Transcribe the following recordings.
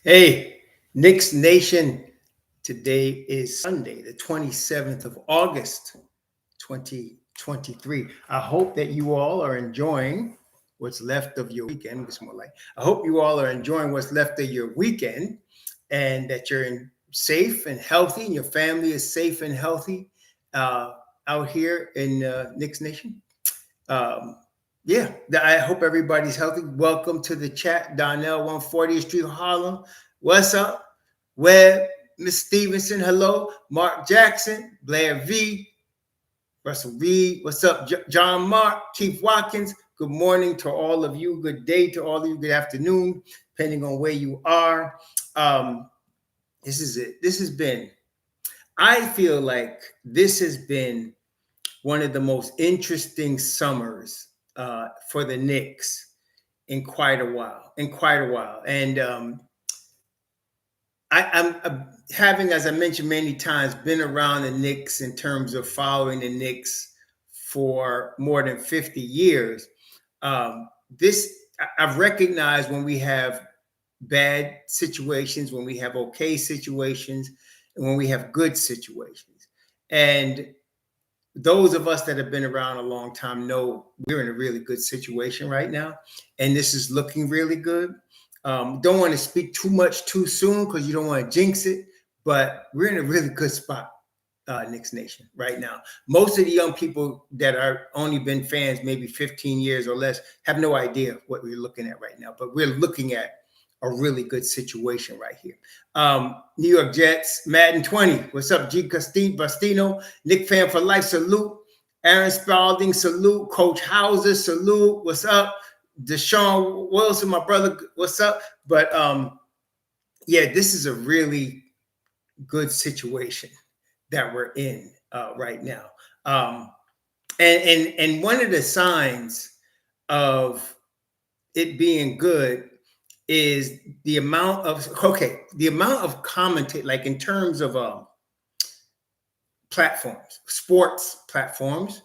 Hey, Knicks Nation. Today is Sunday, the 27th of August, 2023. I hope that you all are enjoying what's left of your weekend. It's more like, I hope you all are enjoying what's left of your weekend and that safe and healthy and your family is safe and healthy out here in Knicks Nation. Um, yeah, I hope everybody's healthy. Welcome to the chat, Donnell, 140th Street, Harlem. What's up? Webb, Miss Stevenson, hello. Mark Jackson, Blair V, Russell Reed, what's up? John Mark, Chief Watkins, good morning to all of you. Good day to all of you. Good afternoon, depending on where you are. This is it. I feel like this has been one of the most interesting summers for the Knicks in quite a while. And I'm having, as I mentioned many times, been around the Knicks in terms of following the Knicks for more than 50 years. I've recognized when we have bad situations, when we have okay situations, and when we have good situations. And those of us that have been around a long time know we're in a really good situation right now. And this is looking really good. Don't want to speak too much too soon because you don't want to jinx it, but we're in a really good spot, Knicks Nation, right now. Most of the young people that are only been fans maybe 15 years or less have no idea what we're looking at right now, but we're looking at a really good situation right here. New York Jets, Madden 20. What's up, G. Bastino? Nick fan for life, salute. Aaron Spalding, salute. Coach Hauser, salute. What's up? Deshaun Wilson, my brother, what's up? But yeah, this is a really good situation that we're in right now. And one of the signs of it being good is the amount of commentate, like in terms of platforms, sports platforms,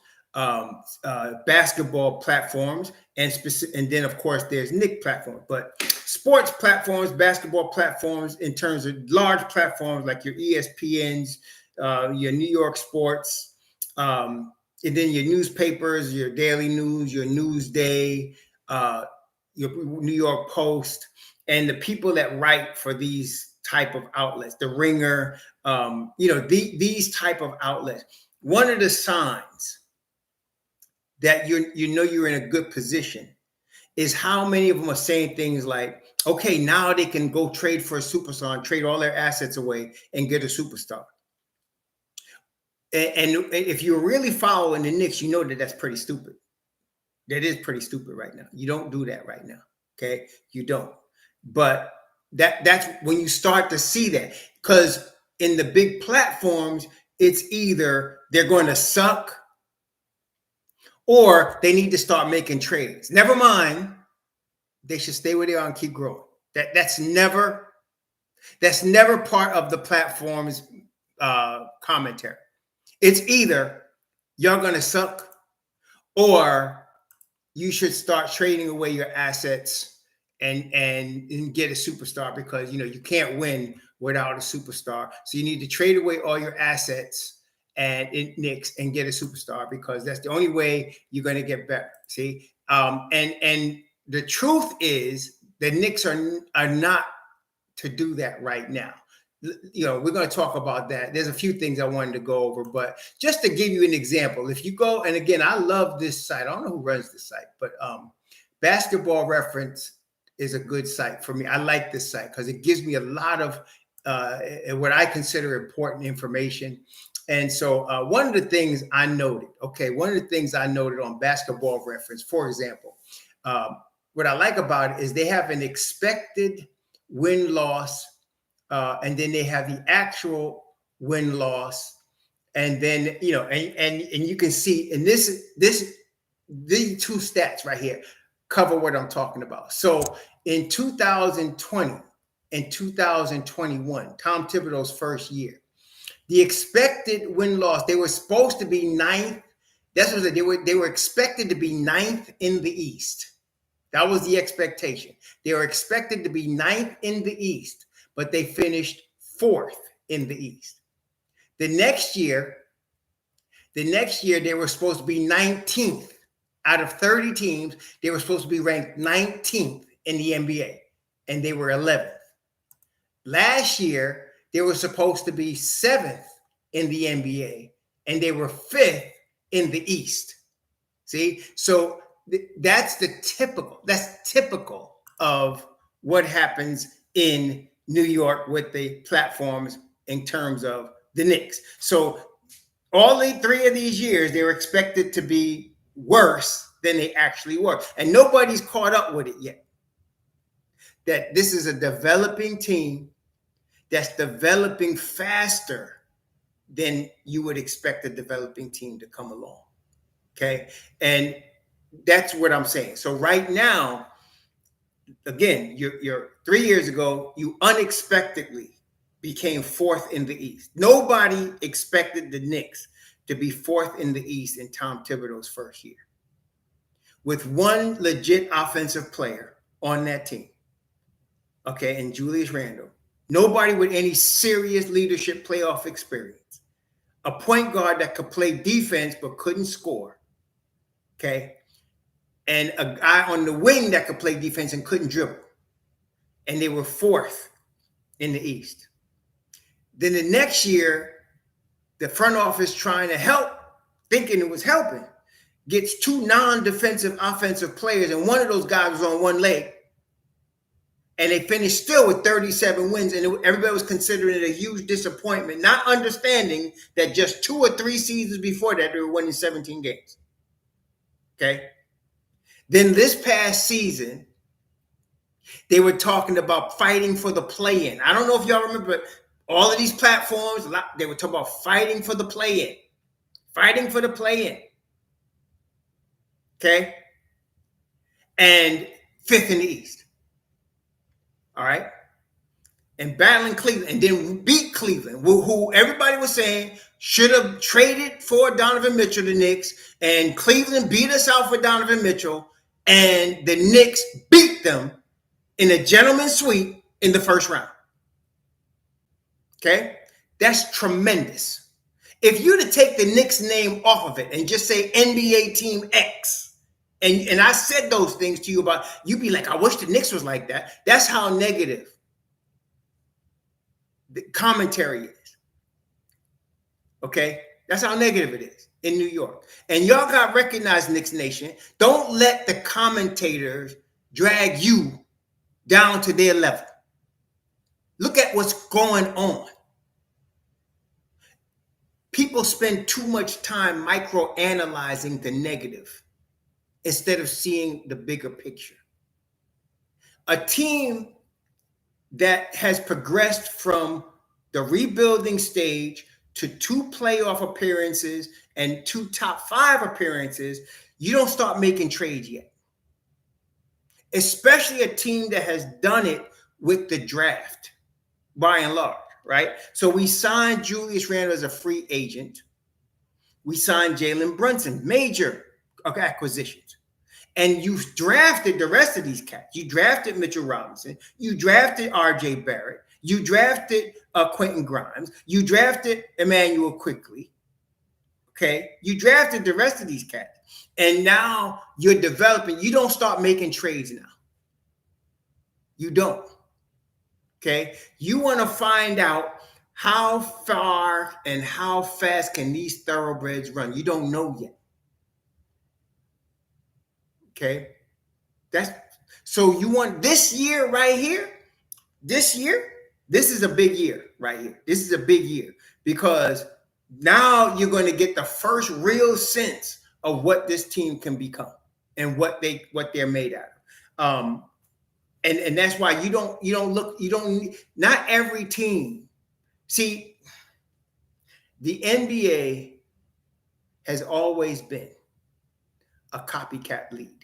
basketball platforms, and then of course there's Nick platforms, but sports platforms, basketball platforms, in terms of large platforms like your ESPNs, your New York Sports, and then your newspapers, your Daily News, your Newsday, your New York Post, and the people that write for these type of outlets, the Ringer, these type of outlets. One of the signs that you're in a good position is how many of them are saying things like, okay, now they can go trade for a superstar and trade all their assets away and get a superstar. And if you're really following the Knicks, you know that that's pretty stupid. That is pretty stupid right now. You don't do that right now. Okay, you don't. But that's when you start to see that, because in the big platforms, it's either they're going to suck or they need to start making trades. Never mind, they should stay where they are and keep growing. That's never part of the platform's commentary. It's either you're going to suck or you should start trading away your assets and get a superstar, because you can't win without a superstar. So you need to trade away all your assets and Knicks and get a superstar, because that's the only way you're going to get better. See, and the truth is the Knicks are not to do that right now. We're going to talk about that. There's a few things I wanted to go over, but just to give you an example, if you go, and again, I love this site. I don't know who runs this site, but Basketball Reference is a good site for me. I like this site because it gives me a lot of what I consider important information. And so one of the things I noted on Basketball Reference, for example, what I like about it is they have an expected win-loss, and then they have the actual win-loss, and then and you can see, and these two stats right here cover what I'm talking about. So in 2020 and 2021, Tom Thibodeau's first year, the expected win-loss, they were supposed to be ninth. That's what they were expected to be ninth in the East. That was the expectation. They were expected to be ninth in the East. but they finished 4th in the East. The next year, they were supposed to be 19th. Out of 30 teams, they were supposed to be ranked 19th in the NBA, and they were 11th. Last year, they were supposed to be 7th in the NBA, and they were 5th in the East. See? So that's typical of what happens in New York with the platforms in terms of the Knicks. So all 3 of these years, they were expected to be worse than they actually were. And nobody's caught up with it yet. That this is a developing team that's developing faster than you would expect a developing team to come along. Okay. And that's what I'm saying. So right now, again, you're 3 years ago, you unexpectedly became 4th in the East. Nobody expected the Knicks to be 4th in the East in Tom Thibodeau's first year, with one legit offensive player on that team. Okay. And Julius Randle. Nobody with any serious leadership playoff experience. A point guard that could play defense but couldn't score. Okay. And a guy on the wing that could play defense and couldn't dribble. And they were 4th in the East. Then the next year, the front office trying to help, thinking it was helping, gets 2 non-defensive offensive players, and one of those guys was on one leg. And they finished still with 37 wins, and everybody was considering it a huge disappointment, not understanding that just 2 or 3 seasons before that, they were winning 17 games. Okay? Then this past season, they were talking about fighting for the play-in. I don't know if y'all remember, but all of these platforms, they were talking about fighting for the play-in. Fighting for the play-in. Okay? And 5th in the East. All right? And battling Cleveland, and then beat Cleveland, who everybody was saying should have traded for Donovan Mitchell, the Knicks, and Cleveland beat us out for Donovan Mitchell, and the Knicks beat them in a gentleman's sweep in the first round. Okay? That's tremendous. If you to take the Knicks name off of it and just say NBA Team X, and I said those things to you about, you'd be like, I wish the Knicks was like that. That's how negative the commentary is. Okay? That's how negative it is in New York. And y'all got recognized, Knicks Nation. Don't let the commentators drag you down to their level. Look at what's going on. People spend too much time microanalyzing the negative instead of seeing the bigger picture. A team that has progressed from the rebuilding stage to 2 playoff appearances and 2 top 5 appearances, you don't start making trades yet. Especially a team that has done it with the draft, by and large, right? So we signed Julius Randle as a free agent. We signed Jalen Brunson, major acquisitions. And you drafted the rest of these cats. You drafted Mitchell Robinson. You drafted R.J. Barrett. You drafted Quentin Grimes. You drafted Emmanuel Quickly. Okay? You drafted the rest of these cats. And now you're developing. You don't start making trades now. You don't. Okay? You want to find out how far and how fast can these thoroughbreds run. You don't know yet. Okay? So you want this year right here? This year? This is a big year right here. This is a big year because now you're going to get the first real sense of what this team can become and what they're made out of. And that's why not every team. See, the NBA has always been a copycat league.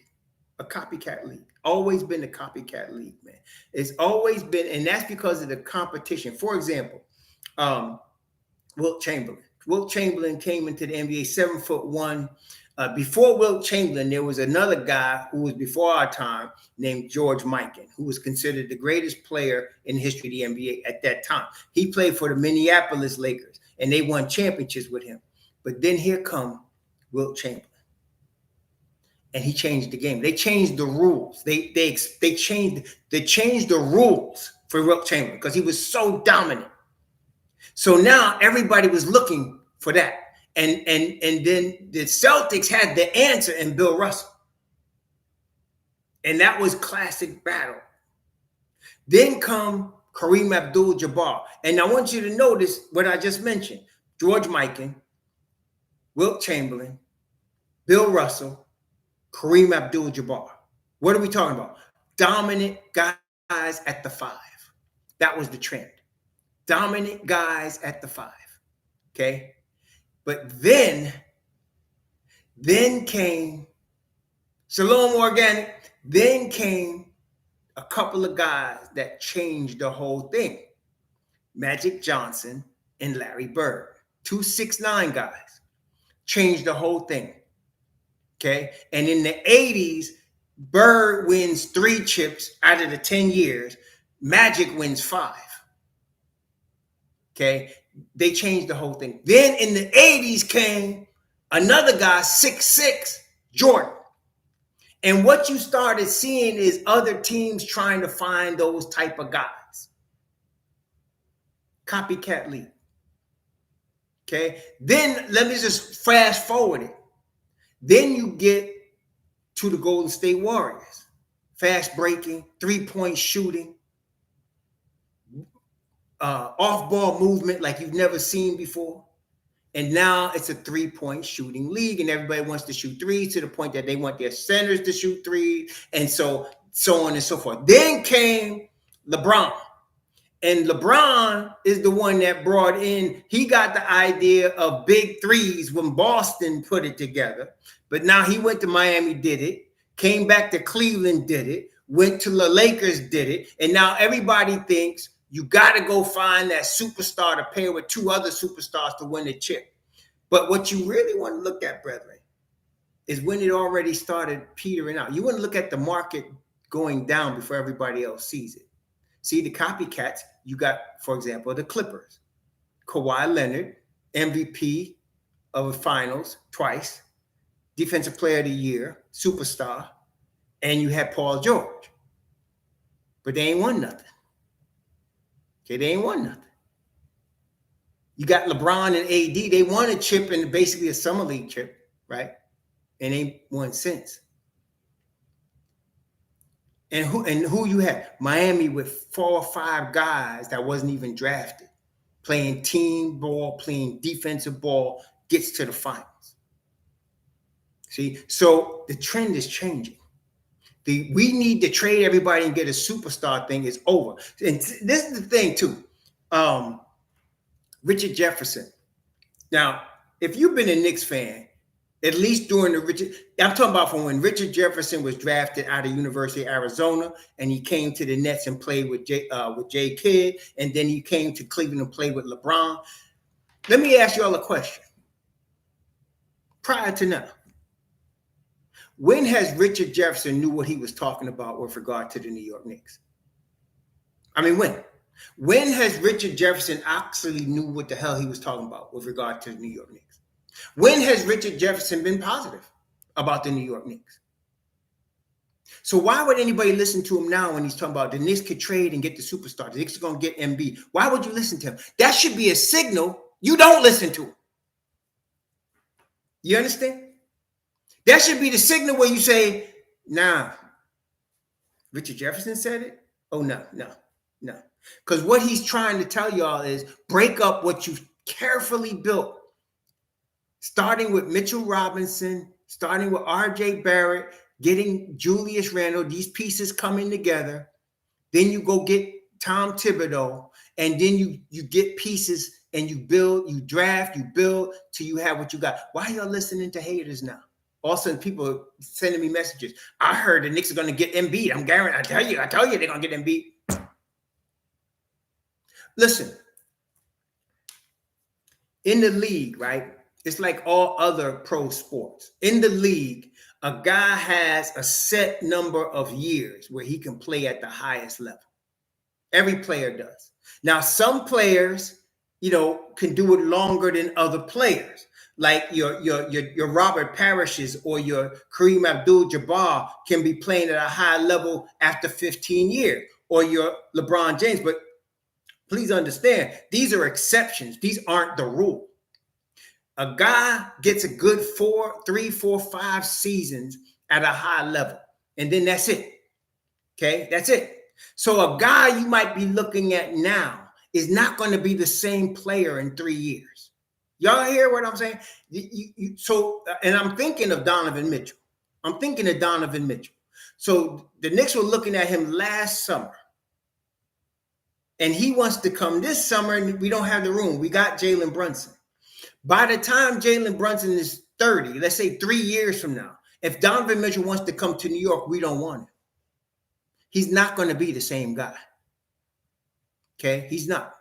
A copycat league. Always been a copycat league, man. It's always been, and that's because of the competition. For example, Wilt Chamberlain. Wilt Chamberlain came into the NBA 7'1", Before Wilt Chamberlain, there was another guy who was before our time named George Mikan, who was considered the greatest player in the history of the NBA at that time. He played for the Minneapolis Lakers, and they won championships with him. But then here come Wilt Chamberlain, and he changed the game. They changed the rules. They changed the rules for Wilt Chamberlain because he was so dominant. So now everybody was looking for that. And then the Celtics had the answer in Bill Russell. And that was classic battle. Then come Kareem Abdul-Jabbar. And I want you to notice what I just mentioned. George Mikan, Wilt Chamberlain, Bill Russell, Kareem Abdul-Jabbar. What are we talking about? Dominant guys at the 5. That was the trend. Dominant guys at the 5. Okay? But then came Shalom Organic. Then came a couple of guys that changed the whole thing. Magic Johnson and Larry Bird. 2 6'9" guys. Changed the whole thing. Okay? And in the 80s, Bird wins 3 chips out of the 10 years. Magic wins 5. Okay? They changed the whole thing. Then in the 80s came another guy, 6'6", Jordan. And what you started seeing is other teams trying to find those type of guys. Copycat league. Okay? Then let me just fast forward it. Then you get to the Golden State Warriors. Fast breaking, 3-point shooting. Off-ball movement like you've never seen before. And now it's a 3-point shooting league, and everybody wants to shoot threes to the point that they want their centers to shoot threes, and so on and so forth. Then came LeBron. And LeBron is the one that brought in, he got the idea of big threes when Boston put it together. But now he went to Miami, did it, came back to Cleveland, did it, went to the Lakers, did it, and now everybody thinks you got to go find that superstar to pair with 2 other superstars to win the chip. But what you really want to look at, brethren, is when it already started petering out. You want to look at the market going down before everybody else sees it. See, the copycats, you got, for example, the Clippers. Kawhi Leonard, MVP of the finals twice, Defensive Player of the Year, superstar, and you had Paul George. But they ain't won nothing. Okay, they ain't won nothing. You got LeBron and AD. They won a chip and basically a summer league chip, right? And they won since. And who you had? Miami with 4 or 5 guys that wasn't even drafted, playing team ball, playing defensive ball, gets to the finals. See, so the trend is changing. We need to trade everybody and get a superstar thing is over. And this is the thing too. Richard Jefferson. Now, if you've been a Knicks fan, at least during I'm talking about from when Richard Jefferson was drafted out of University of Arizona, and he came to the Nets and played with Jay Kidd, and then he came to Cleveland and played with LeBron. Let me ask you all a question. Prior to now, when has Richard Jefferson knew what he was talking about with regard to the New York Knicks? I mean, when? When has Richard Jefferson actually knew what the hell he was talking about with regard to the New York Knicks? When has Richard Jefferson been positive about the New York Knicks? So why would anybody listen to him now when he's talking about the Knicks could trade and get the superstar? The Knicks are going to get MB. Why would you listen to him? That should be a signal you don't listen to him. You understand? That should be the signal where you say, nah, Richard Jefferson said it? Oh, no. Because what he's trying to tell y'all is break up what you've carefully built, starting with Mitchell Robinson, starting with R.J. Barrett, getting Julius Randle, these pieces coming together. Then you go get Tom Thibodeau, and then you get pieces and you build, you draft, you build till you have what you got. Why are y'all listening to haters now? All of a sudden, people are sending me messages. I heard the Knicks are going to get Embiid. I'm guaranteed. I tell you, they're going to get Embiid. Listen, in the league, right? It's like all other pro sports. In the league, a guy has a set number of years where he can play at the highest level. Every player does. Now, some players, can do it longer than other players. Like your Robert Parishes or your Kareem Abdul-Jabbar can be playing at a high level after 15 years, or your LeBron James. But please understand, these are exceptions. These aren't the rule. A guy gets a good 3, 4, 5 seasons at a high level, and then that's it. Okay, that's it. So a guy you might be looking at now is not going to be the same player in 3 years. Y'all hear what I'm saying? And I'm thinking of Donovan Mitchell. So the Knicks were looking at him last summer, and he wants to come this summer, and we don't have the room. We got Jalen Brunson. By the time Jalen Brunson is 30, let's say 3 years from now, if Donovan Mitchell wants to come to New York, we don't want him. He's not going to be the same guy. Okay, he's not.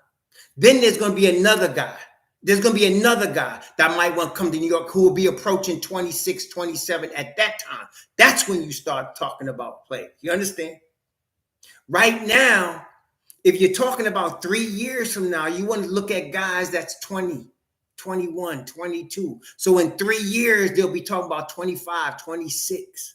Then there's going to be another guy. There's going to be another guy that might want to come to New York who will be approaching 26, 27 at that time. That's when you start talking about players. You understand? Right now, if you're talking about 3 years from now, you want to look at guys that's 20, 21, 22. So in 3 years, they'll be talking about 25, 26.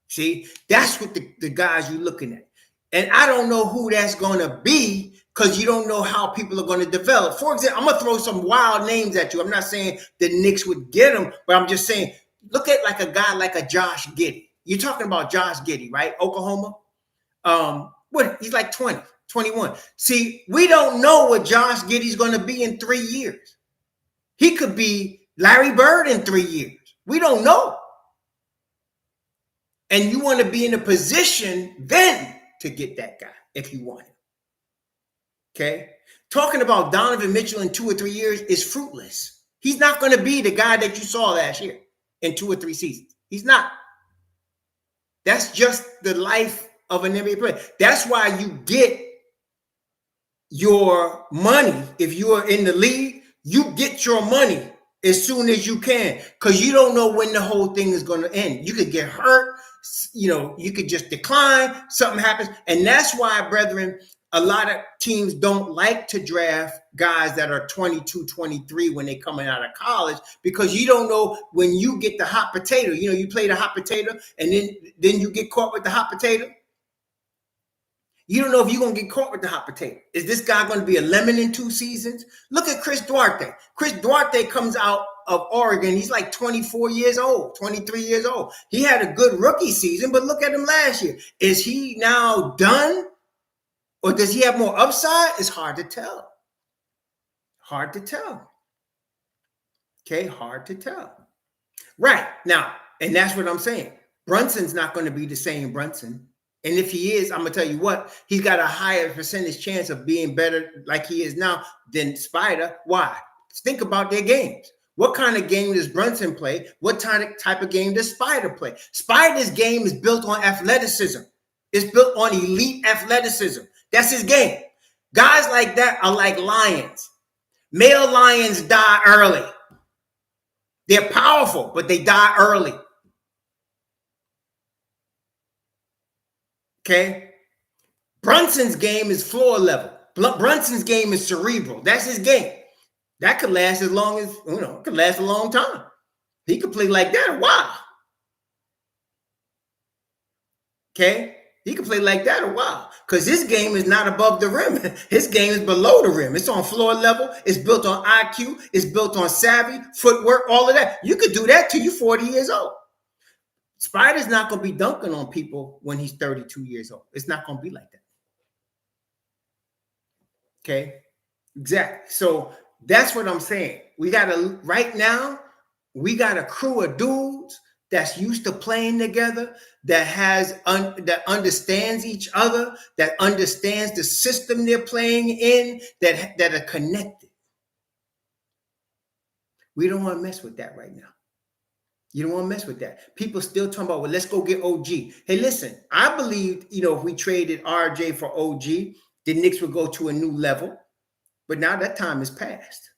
See, that's what the guys you're looking at. And I don't know who that's going to be because you don't know how people are going to develop. For example, I'm going to throw some wild names at you. I'm not saying the Knicks would get them, but I'm just saying, look at like a guy like a Josh Giddey. You're talking about Josh Giddey, right? Oklahoma. He's like 20, 21. See, we don't know what Josh Giddey's going to be in 3 years. He could be Larry Bird in 3 years. We don't know. And you want to be in a position then to get that guy if you want him. Okay? Talking about Donovan Mitchell in 2 or 3 years is fruitless. He's not going to be the guy that you saw last year in 2 or 3 seasons. He's not. That's just the life of an NBA player. That's why you get your money. If you are in the league, you get your money as soon as you can, because you don't know when the whole thing is going to end. You could get hurt. You could just decline. Something happens. And that's why, brethren, a lot of teams don't like to draft guys that are 22, 23 when they're coming out of college, because you don't know when you get the hot potato. You play the hot potato and then you get caught with the hot potato. You don't know if you're going to get caught with the hot potato. Is this guy going to be a lemon in 2 seasons? Look at Chris Duarte. Chris Duarte comes out of Oregon. He's like 24 years old, 23 years old. He had a good rookie season, but look at him last year. Is he now done? Or does he have more upside? It's hard to tell. Hard to tell. Okay, hard to tell. Right. Now, and that's what I'm saying. Brunson's not going to be the same Brunson. And if he is, I'm going to tell you what, he's got a higher percentage chance of being better like he is now than Spider. Why? Think about their games. What kind of game does Brunson play? What type of game does Spider play? Spider's game is built on athleticism. It's built on elite athleticism. That's his game. Guys like that are like lions. Male lions die early. They're powerful, but they die early. Okay? Brunson's game is floor level. Brunson's game is cerebral. That's his game. That could last as long as, it could last a long time. He could play like that a while. Okay? He could play like that a while, because his game is not above the rim. His game is below the rim. It's on floor level. It's built on IQ. It's built on savvy, footwork, all of that. You could do that till you're 40 years old. Spider's not going to be dunking on people when he's 32 years old. It's not going to be like that. Okay? Exactly. So that's what I'm saying. Right now, we got a crew of dudes that's used to playing together, that understands each other, that understands the system they're playing in, that are connected. We don't want to mess with that right now. You don't want to mess with that. People still talking about, well, let's go get OG. Hey, listen, I believed, if we traded RJ for OG, the Knicks would go to a new level. But now that time is past.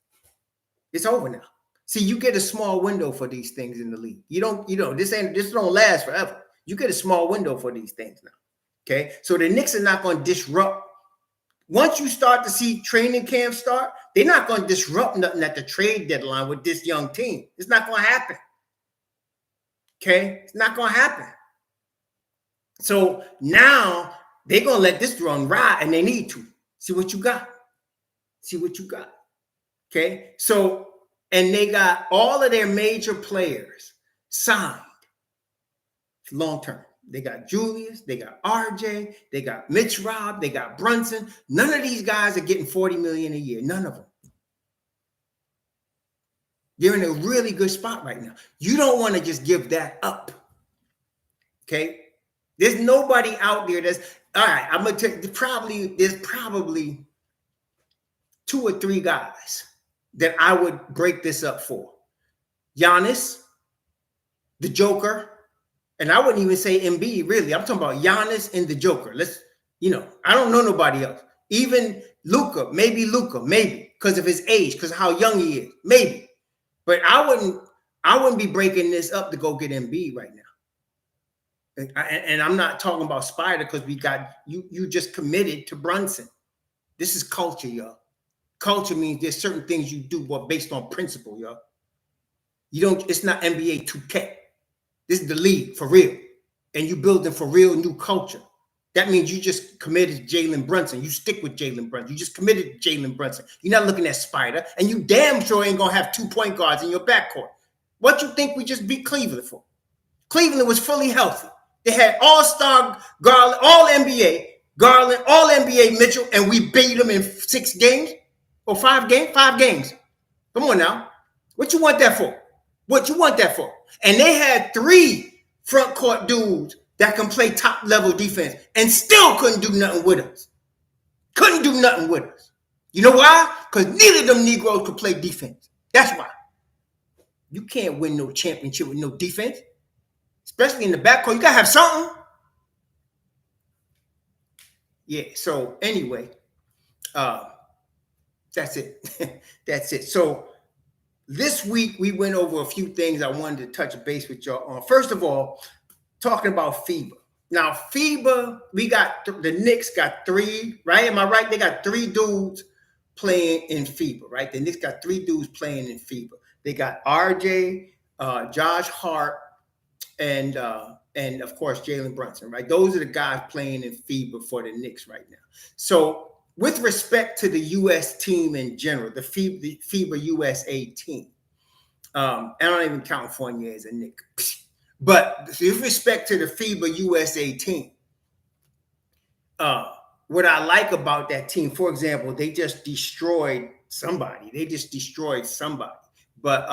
It's over now. See, you get a small window for these things in the league. You don't, this don't last forever. You get a small window for these things now. Okay. So the Knicks are not going to disrupt. Once you start to see training camp start, they're not going to disrupt nothing at the trade deadline with this young team. It's not going to happen. Okay. It's not going to happen. So now they're going to let this run ride, and they need to. See what you got. See what you got. Okay. So, and they got all of their major players signed long term. They got Julius, they got RJ, they got Mitch Robb, they got Brunson. None of these guys are getting $40 million a year. None of them. They're in a really good spot right now. You don't want to just give that up. Okay. There's nobody out there that's all right. I'm gonna tell you, there's probably 2 or 3 guys that I would break this up for. Giannis, the Joker, and I wouldn't even say Embiid, really. I'm talking about Giannis and the Joker. I don't know nobody else. Even Luka, maybe, because of his age, because of how young he is, maybe. But I wouldn't be breaking this up to go get Embiid right now. And I'm not talking about Spider, because we got you just committed to Brunson. This is culture, y'all. Culture means there's certain things you do based on principle, y'all. It's not NBA 2K. This is the league for real. And you building for real new culture. That means you just committed to Jalen Brunson. You stick with Jalen Brunson. You just committed to Jalen Brunson. You're not looking at Spider. And you damn sure ain't going to have 2 point guards in your backcourt. What you think we just beat Cleveland for? Cleveland was fully healthy. They had all-star Garland, all-NBA Garland, all-NBA Mitchell, and we beat them in 6 games or 5 games? 5 games. Come on now. What you want that for? What you want that for? And they had 3 front court dudes that can play top level defense and still couldn't do nothing with us. Couldn't do nothing with us. You know why? Because neither of them Negroes could play defense. That's why. You can't win no championship with no defense, especially in the backcourt. You got to have something. Yeah, so anyway, that's it. That's it. So this week, we went over a few things I wanted to touch base with y'all on. First of all, talking about FIBA. Now, FIBA, the Knicks got 3, right? Am I right? They got 3 dudes playing in FIBA, right? The Knicks got 3 dudes playing in FIBA. They got RJ, Josh Hart, and of course, Jalen Brunson, right? Those are the guys playing in FIBA for the Knicks right now. So with respect to the U.S. team in general, the FIBA USA team, I don't even count Fournier as a Knick. But with respect to the FIBA USA team, what I like about that team, for example, they just destroyed somebody. But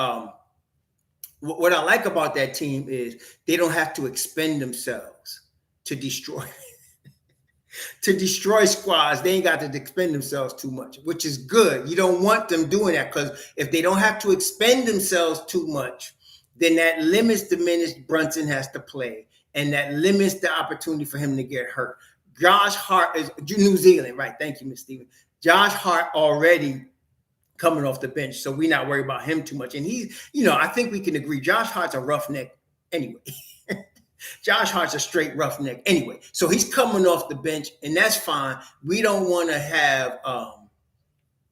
what I like about that team is they don't have to expend themselves to destroy squads. They ain't got to expend themselves too much, which is good. You don't want them doing that, because if they don't have to expend themselves too much, then that limits the minutes Brunson has to play, and that limits the opportunity for him to get hurt. Josh Hart is New Zealand, right? Thank you, Ms. Stevens. Josh Hart already coming off the bench, so we're not worried about him too much. And he's, I think we can agree, Josh Hart's a roughneck anyway. Josh Hart's a straight roughneck anyway. So he's coming off the bench, and that's fine. We don't want to have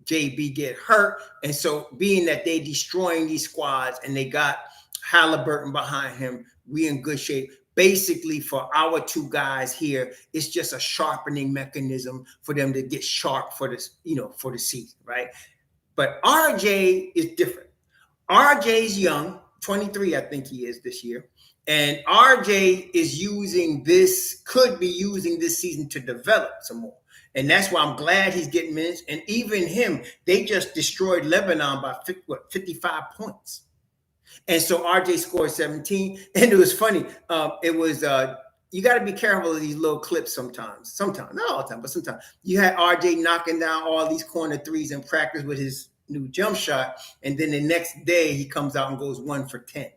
JB get hurt. And so being that they destroying these squads and they got Halliburton behind him, we in good shape. Basically, for our 2 guys here, it's just a sharpening mechanism for them to get sharp for this, for the season, right? But RJ is different. RJ's young, 23, I think he is this year. And RJ could be using this season to develop some more. And that's why I'm glad he's getting minutes. And even him, they just destroyed Lebanon by 55 points. And so RJ scored 17. And it was funny. You got to be careful of these little clips sometimes. Sometimes, not all the time, but sometimes. You had RJ knocking down all these corner threes in practice with his new jump shot. And then the next day, he comes out and goes 1 for 10.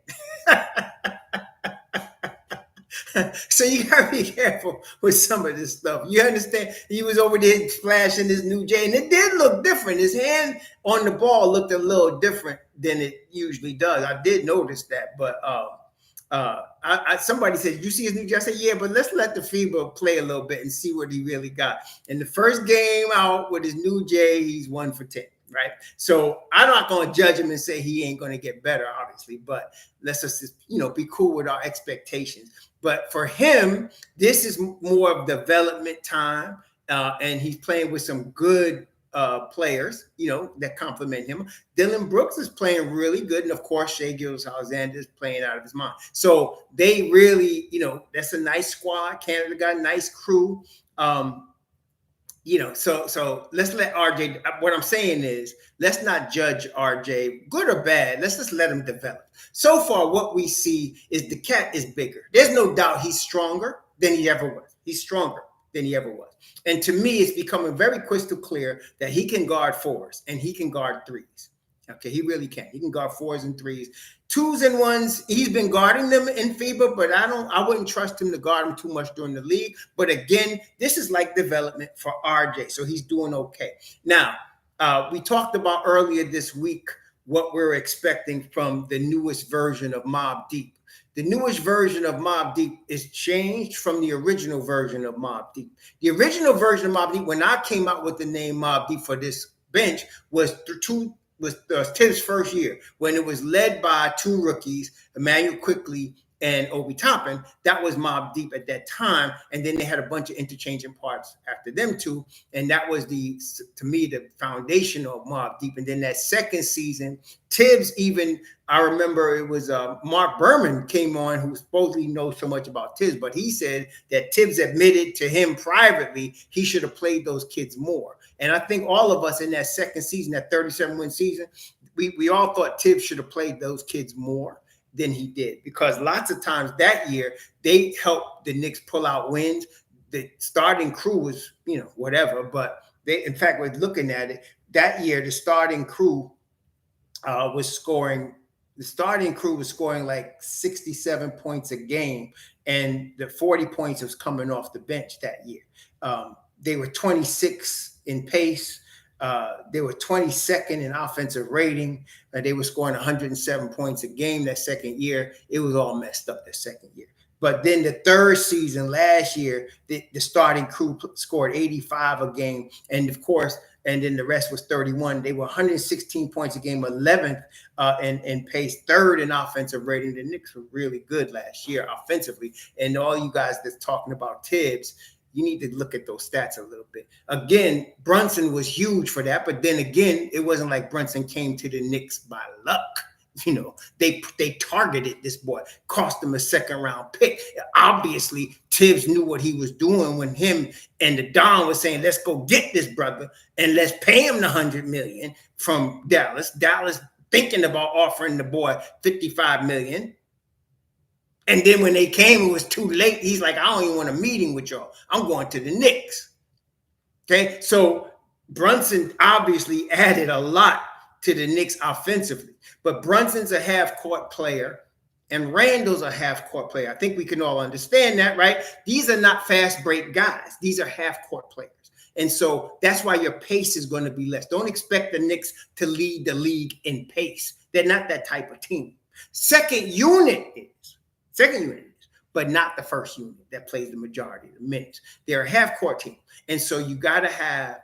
So you gotta be careful with some of this stuff. You understand? He was over there splashing his new J, and it did look different. His hand on the ball looked a little different than it usually does. I did notice that, but somebody said, "You see his new J?" I said, "Yeah, but let's let the FIBA play a little bit and see what he really got." In the first game out with his new J, he's 1 for 10. Right. So I'm not going to judge him and say he ain't going to get better, obviously, but let's just, be cool with our expectations. But for him, this is more of development time. And he's playing with some good players, that complement him. Dylan Brooks is playing really good. And of course, Shai Gilgeous-Alexander is playing out of his mind. So they really, that's a nice squad. Canada got a nice crew. So let's let RJ. What I'm saying is, let's not judge RJ, good or bad. Let's just let him develop. So far, what we see is the cat is bigger. There's no doubt he's stronger than he ever was. He's stronger than he ever was. And to me, it's becoming very crystal clear that he can guard fours and he can guard threes. Okay, he really can. He can guard fours and threes. Twos and ones, he's been guarding them in FIBA, but I wouldn't trust him to guard them too much during the league. But again, this is like development for RJ, so he's doing okay. Now, we talked about earlier this week what we're expecting from the newest version of MOBB Deep. The newest version of MOBB Deep is changed from the original version of MOBB Deep. The original version of MOBB Deep, when I came out with the name MOBB Deep for this bench, was Tibbs' first year, when it was led by two rookies, Emmanuel Quickley and Obi Toppin. That was MOBB Deep at that time. And then they had a bunch of interchanging parts after them two. And that was to me, the foundation of MOBB Deep. And then that second season, Tibbs I remember it was Mark Berman came on, who supposedly knows so much about Tibbs, but he said that Tibbs admitted to him privately he should have played those kids more. And I think all of us in that second season, that 37-win season, we all thought Tibbs should have played those kids more than he did, because lots of times that year they helped the Knicks pull out wins. The starting crew was, whatever, but they, in fact, was looking at it that year, the starting crew was scoring like 67 points a game, and the 40 points was coming off the bench that year. They were 26 in pace. They were 22nd in offensive rating. They were scoring 107 points a game that second year. It was all messed up that second year. But then the third season last year, the starting crew scored 85 a game. And of course, and then the rest was 31. They were 116 points a game, 11th in pace, third in offensive rating. The Knicks were really good last year offensively. And all you guys that's talking about Tibbs, you need to look at those stats a little bit. Again, Brunson was huge for that. But then again, it wasn't like Brunson came to the Knicks by luck. They targeted this boy, cost him a second-round pick. Obviously, Tibbs knew what he was doing when him and the Don was saying, let's go get this brother and let's pay him the $100 million from Dallas. Dallas thinking about offering the boy $55 million. And then when they came, it was too late. He's like, I don't even want a meeting with y'all. I'm going to the Knicks. Okay, so Brunson obviously added a lot to the Knicks offensively. But Brunson's a half-court player, and Randall's a half-court player. I think we can all understand that, right? These are not fast-break guys. These are half-court players. And so that's why your pace is going to be less. Don't expect the Knicks to lead the league in pace. They're not that type of team. Second unit is, but not the first unit that plays the majority of the minutes. They're a half-court team. And so you got to have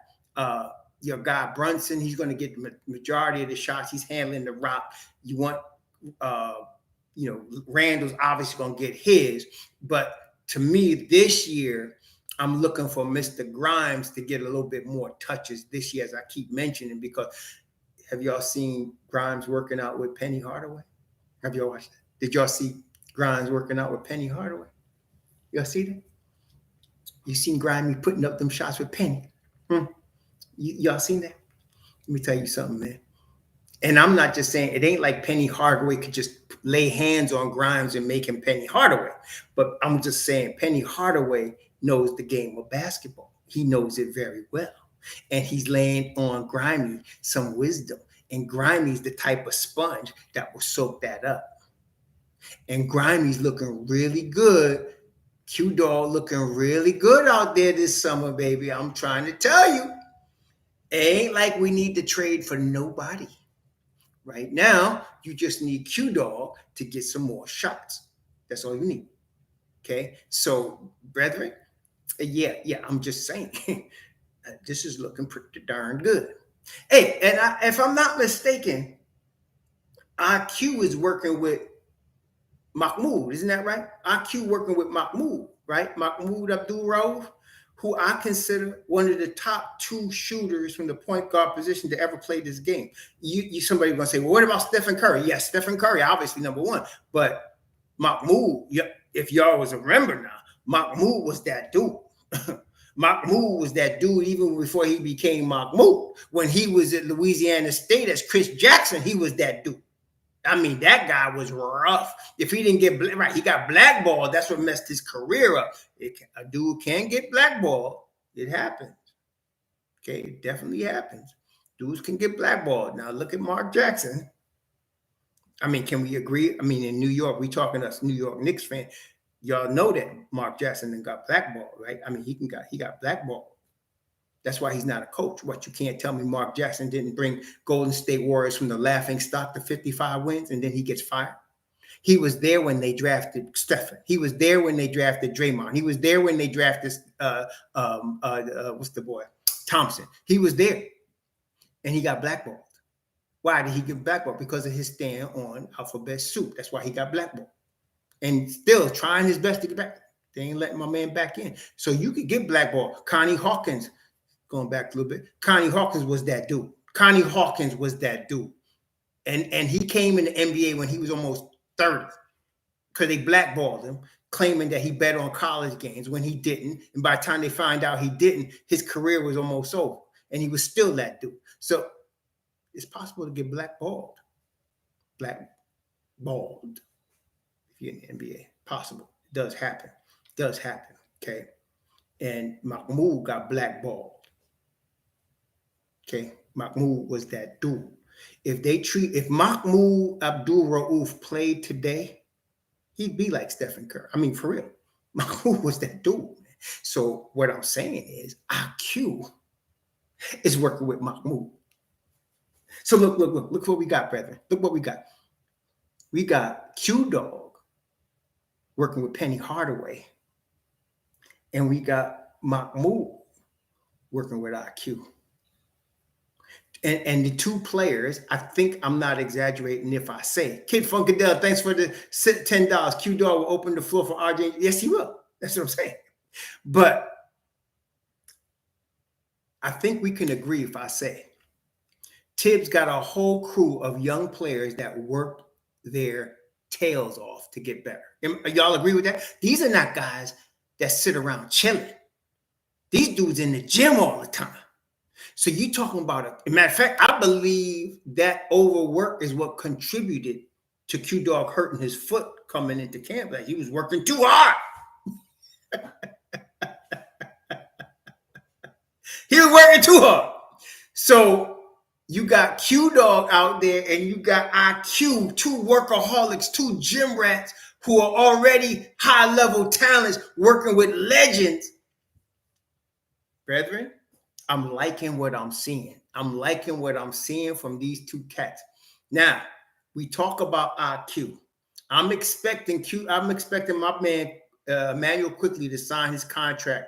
your guy Brunson. He's going to get the majority of the shots. He's handling the rock. You want, Randall's obviously going to get his. But to me, this year, I'm looking for Mr. Grimes to get a little bit more touches this year, as I keep mentioning, because have y'all seen Grimes working out with Penny Hardaway? Have y'all watched that? Did y'all see Grimes working out with Penny Hardaway? Y'all see that? You seen Grimes putting up them shots with Penny? Y'all seen that? Let me tell you something, man. And I'm not just saying, it ain't like Penny Hardaway could just lay hands on Grimes and make him Penny Hardaway. But I'm just saying Penny Hardaway knows the game of basketball. He knows it very well. And he's laying on Grimey some wisdom. And Grimey's the type of sponge that will soak that up. And Grimey's looking really good Q Dog looking really good out there this summer, baby. I'm trying to tell you. It ain't like we need to trade for nobody. Right now, you just need Q Dog to get some more shots. That's all you need. Okay. So, brethren, yeah, I'm just saying. This is looking pretty darn good. Hey, and if I'm not mistaken, IQ is working with Mahmoud, isn't that right? IQ working with Mahmoud, right? Mahmoud Abdul-Rauf, who I consider one of the top 2 shooters from the point guard position to ever play this game. Somebody gonna say, well, what about Stephen Curry? Yes, Stephen Curry, obviously number 1, but Mahmoud, if y'all was remember now, Mahmoud was that dude. Mahmoud was that dude even before he became Mahmoud. When he was at Louisiana State as Chris Jackson, he was that dude. I mean, that guy was rough. If he didn't get right, he got blackballed. That's what messed his career up. A dude can get blackballed. It happens. Okay, it definitely happens. Dudes can get blackballed. Now look at Mark Jackson. I mean, can we agree? I mean, in New York, we talking us New York Knicks fan. Y'all know that Mark Jackson then got blackballed, right? I mean, he got blackballed. That's why he's not a coach. What, you can't tell me Mark Jackson didn't bring Golden State Warriors from the laughing stock to 55 wins and then he gets fired? He was there when they drafted Stephen. He was there when they drafted Draymond. He was there when they drafted what's the boy? Thompson. He was there and he got blackballed. Why did he get blackballed? Because of his stand on alphabet soup. That's why he got blackballed. And still trying his best to get back. They ain't letting my man back in. So you could get blackballed. Connie Hawkins, going back a little bit, Connie Hawkins was that dude. Connie Hawkins was that dude. And he came in the NBA when he was almost 30 because they blackballed him, claiming that he bet on college games when he didn't. And by the time they find out he didn't, his career was almost over. And he was still that dude. So it's possible to get blackballed. Blackballed. If you're in the NBA. Possible. It does happen. It does happen. Okay. And Mahmoud got blackballed. Okay. Mahmoud was that dude. If Mahmoud Abdul-Rauf played today, he'd be like Stephen Curry. I mean, for real. Mahmoud was that dude. So what I'm saying is IQ is working with Mahmoud. So look what we got, brethren. Look what we got. We got Q Dog working with Penny Hardaway. And we got Mahmoud working with IQ. And the 2 players, I think I'm not exaggerating if I say, Kid Funkadell, thanks for the $10. Q Dog will open the floor for RJ. Yes, he will. That's what I'm saying. But I think we can agree if I say Tibbs got a whole crew of young players that worked their tails off to get better. Y'all agree with that? These are not guys that sit around chilling. These dudes in the gym all the time. So you talking about a matter of fact, I believe that overwork is what contributed to Q Dog hurting his foot coming into camp. Like he was working too hard. He was working too hard. So you got Q Dog out there and you got IQ, 2 workaholics, 2 gym rats who are already high level talents working with legends. Brethren, I'm liking what I'm seeing. I'm liking what I'm seeing from these 2 cats. Now, we talk about IQ. I'm expecting my man Emmanuel Quickly to sign his contract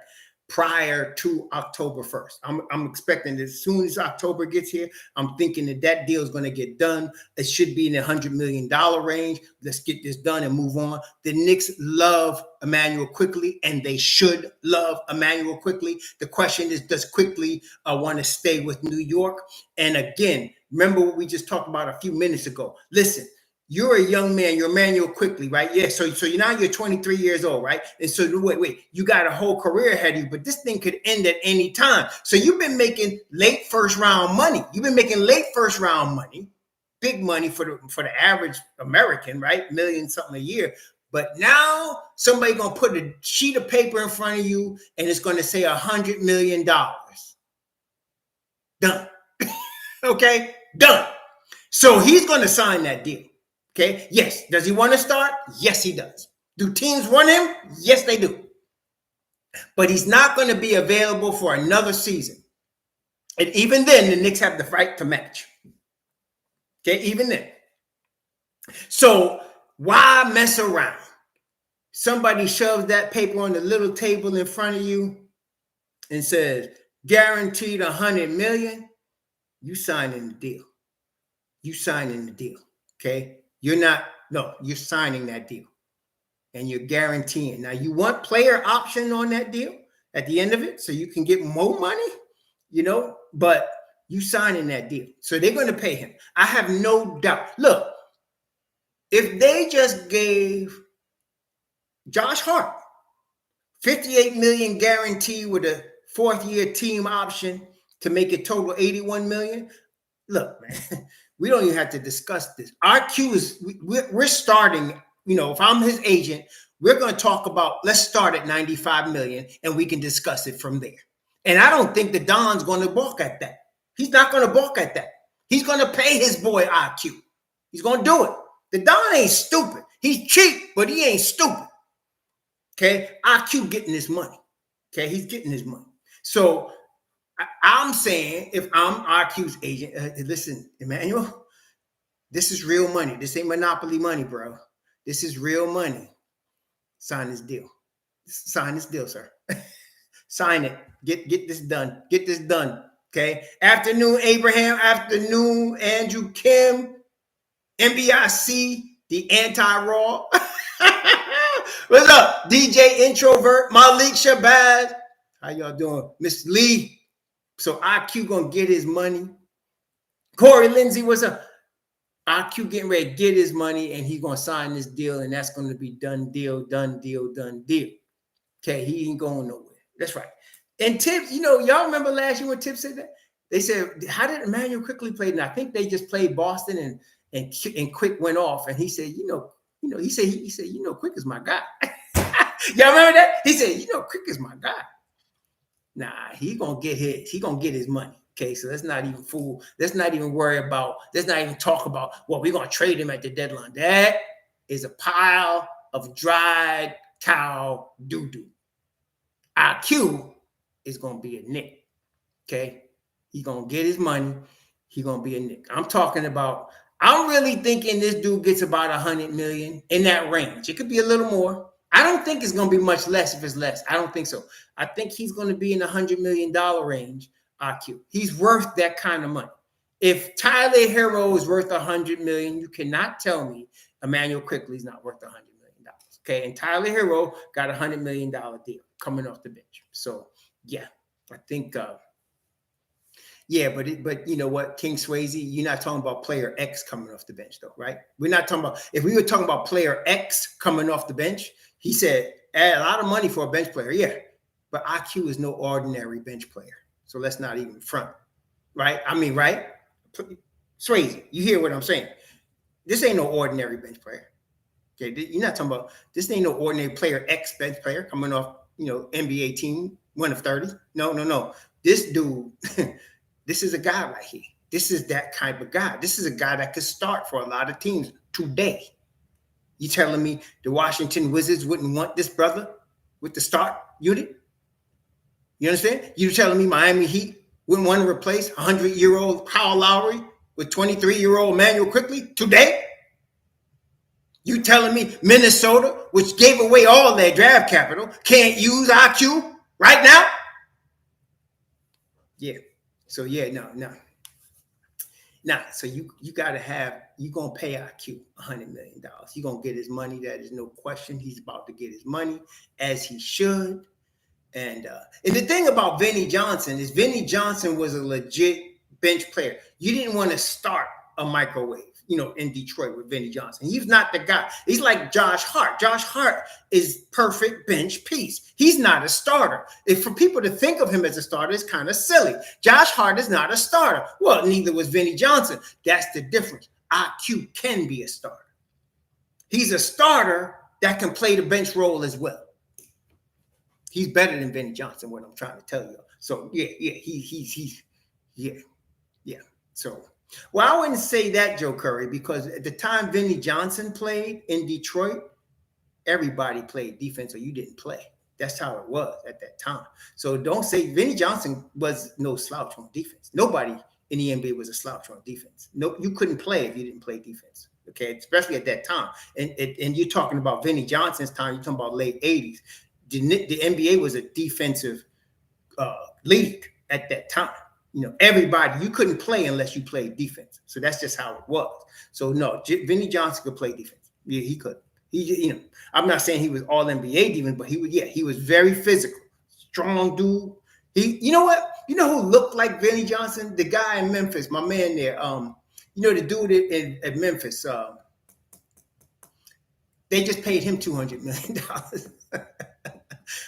prior to October 1st. I'm expecting that as soon as October gets here, I'm thinking that deal is going to get done. It should be in the $100 million range. Let's get this done and move on. The Knicks love Emmanuel Quickly, and they should love Emmanuel Quickly. The question is, does Quickly want to stay with New York? And again, remember what we just talked about a few minutes ago. Listen, you're a young man. You're Emmanuel Quickly, right? Yeah. So now you're 23 years old, right? And so wait, you got a whole career ahead of you, but this thing could end at any time. So you've been making late first round money. You've been making late first round money, big money for the average American, right? Million something a year. But now somebody gonna put a sheet of paper in front of you, and it's gonna say $100 million. Done. Okay, done. So he's gonna sign that deal. Okay. Yes. Does he want to start? Yes, he does. Do teams want him? Yes, they do. but he's not going to be available for another season. And even then, the Knicks have the right to match. Okay, even then. So why mess around? Somebody shoves that paper on the little table in front of you and says, guaranteed $100 million. You signing the deal. You signing the deal. Okay. You're signing that deal. And you're guaranteeing. Now, you want player option on that deal at the end of it so you can get more money, but you signing that deal. So they're going to pay him. I have no doubt. Look, if they just gave Josh Hart $58 million guarantee with a fourth-year team option to make it total $81 million, look, man, we don't even have to discuss this. Our Q is we're starting. If I'm his agent, we're going to talk about, let's start at $95 million and we can discuss it from there. And I don't think the Don's going to balk at that. He's not going to balk at that. He's going to pay his boy IQ. He's going to do it. The Don ain't stupid. He's cheap, but he ain't stupid. Okay. IQ getting his money. Okay. He's getting his money. So I'm saying, if I'm IQ's agent, listen, Emmanuel, this is real money. This ain't monopoly money, bro. This is real money. Sign this deal. Sign this deal, sir. Sign it. Get this done. Get this done. Okay. Afternoon, Abraham. Afternoon, Andrew Kim. MBIC, the anti-raw. What's up? DJ Introvert, Malik Shabazz. How y'all doing? Miss Lee. So IQ gonna get his money. Corey Lindsay, what's up? IQ getting ready to get his money, and he's gonna sign this deal, and that's gonna be done deal. Okay, he ain't going nowhere. That's right. And Tips, y'all remember last year when Tips said that? They said, how did Emmanuel quickly play? And I think they just played Boston and Quick went off, and he said, he said, Quick is my guy. Y'all remember that? He said, Quick is my guy. Nah, he gonna get his money. Okay, so let's not even fool. Let's not even worry about. Let's not even talk about. Well, we're gonna trade him at the deadline. That is a pile of dried cow doo doo. IQ is gonna be a Knick. Okay, he's gonna get his money. He's gonna be a Knick. I'm really thinking this dude gets about $100 million in that range. It could be a little more. I don't think it's going to be much less if it's less. I don't think so. I think he's going to be in the $100 million range, IQ. He's worth that kind of money. If Tyler Hero is worth $100 million, you cannot tell me Emmanuel Quickly is not worth $100 million. Okay, and Tyler Hero got a $100 million deal coming off the bench. So, yeah, I think but you know what, King Swayze, you're not talking about player X coming off the bench, though, right? We're not talking about, if we were talking about player X coming off the bench, he said, add a lot of money for a bench player. Yeah, but IQ is no ordinary bench player. So let's not even front, right? I mean, right? Swayze, you hear what I'm saying? This ain't no ordinary bench player. Okay, you're not talking about, this ain't no ordinary player X bench player coming off, NBA team, 1 of 30. No. This dude, this is a guy right here. This is that type of guy. This is a guy that could start for a lot of teams today. You telling me the Washington Wizards wouldn't want this brother with the start unit? You understand? You telling me Miami Heat wouldn't want to replace 100-year-old Kyle Lowry with 23-year-old Emmanuel Quickly today? You telling me Minnesota, which gave away all their draft capital, can't use IQ right now? Yeah. So no. Nah, so you got to have, you're going to pay IQ $100 million. You're going to get his money. That is no question. He's about to get his money, as he should. And the thing about Vinnie Johnson is Vinnie Johnson was a legit bench player. You didn't want to start a microwave, in Detroit with Vinnie Johnson. He's not the guy. He's like Josh Hart. Josh Hart is perfect bench piece. He's not a starter. If for people to think of him as a starter, it's kind of silly. Josh Hart is not a starter. Well, neither was Vinnie Johnson. That's the difference. IQ can be a starter. He's a starter that can play the bench role as well. He's better than Vinnie Johnson, what I'm trying to tell you. So he's So, well, I wouldn't say that, Joe Curry, because at the time Vinnie Johnson played in Detroit, everybody played defense, or you didn't play. That's how it was at that time. So don't say Vinnie Johnson was no slouch on defense. Nobody in the NBA was a slouch on defense. No, you couldn't play if you didn't play defense. Okay, especially at that time. And you're talking about Vinnie Johnson's time. You're talking about late 80s. The NBA was a defensive league at that time. You know, everybody, you couldn't play unless you played defense. So that's just how it was. So no, Vinnie Johnson could play defense. Yeah, he could. You know, I'm not saying he was all NBA defense, but he was very physical, strong dude. You know what? You know who looked like Vinnie Johnson? The guy in Memphis, my man there. You know, the dude at Memphis. They just paid him $200 million.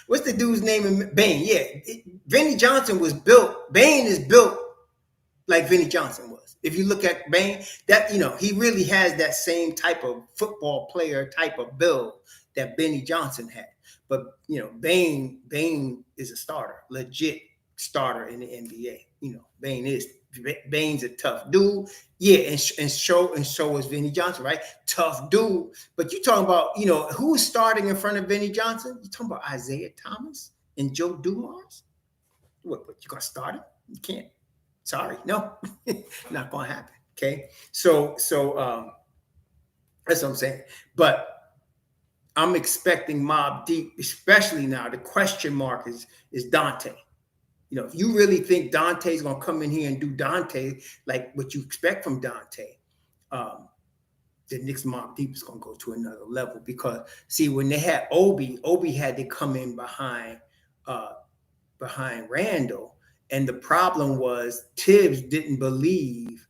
What's the dude's name? Bane. Yeah, Vinnie Johnson was built. Bane is built like Vinnie Johnson was. If you look at Bane, that, you know, he really has that same type of football player type of build that Vinnie Johnson had. But, you know, Bane is a starter, legit starter in the NBA. You know, Bane's a tough dude. Yeah, and so is Vinnie Johnson, right? Tough dude. But you talking about, you know, who's starting in front of Vinnie Johnson? You talking about Isaiah Thomas and Joe Dumars? What you gonna start him? You can't. Sorry, no, not gonna happen. Okay, so that's what I'm saying. But I'm expecting Mobb Deep, especially now. The question mark is Dante. You know, if you really think Dante's gonna come in here and do Dante like what you expect from Dante, the Knicks Mobb Deep is gonna go to another level. Because see, when they had Obi had to come in behind Randall. And the problem was Tibbs didn't believe.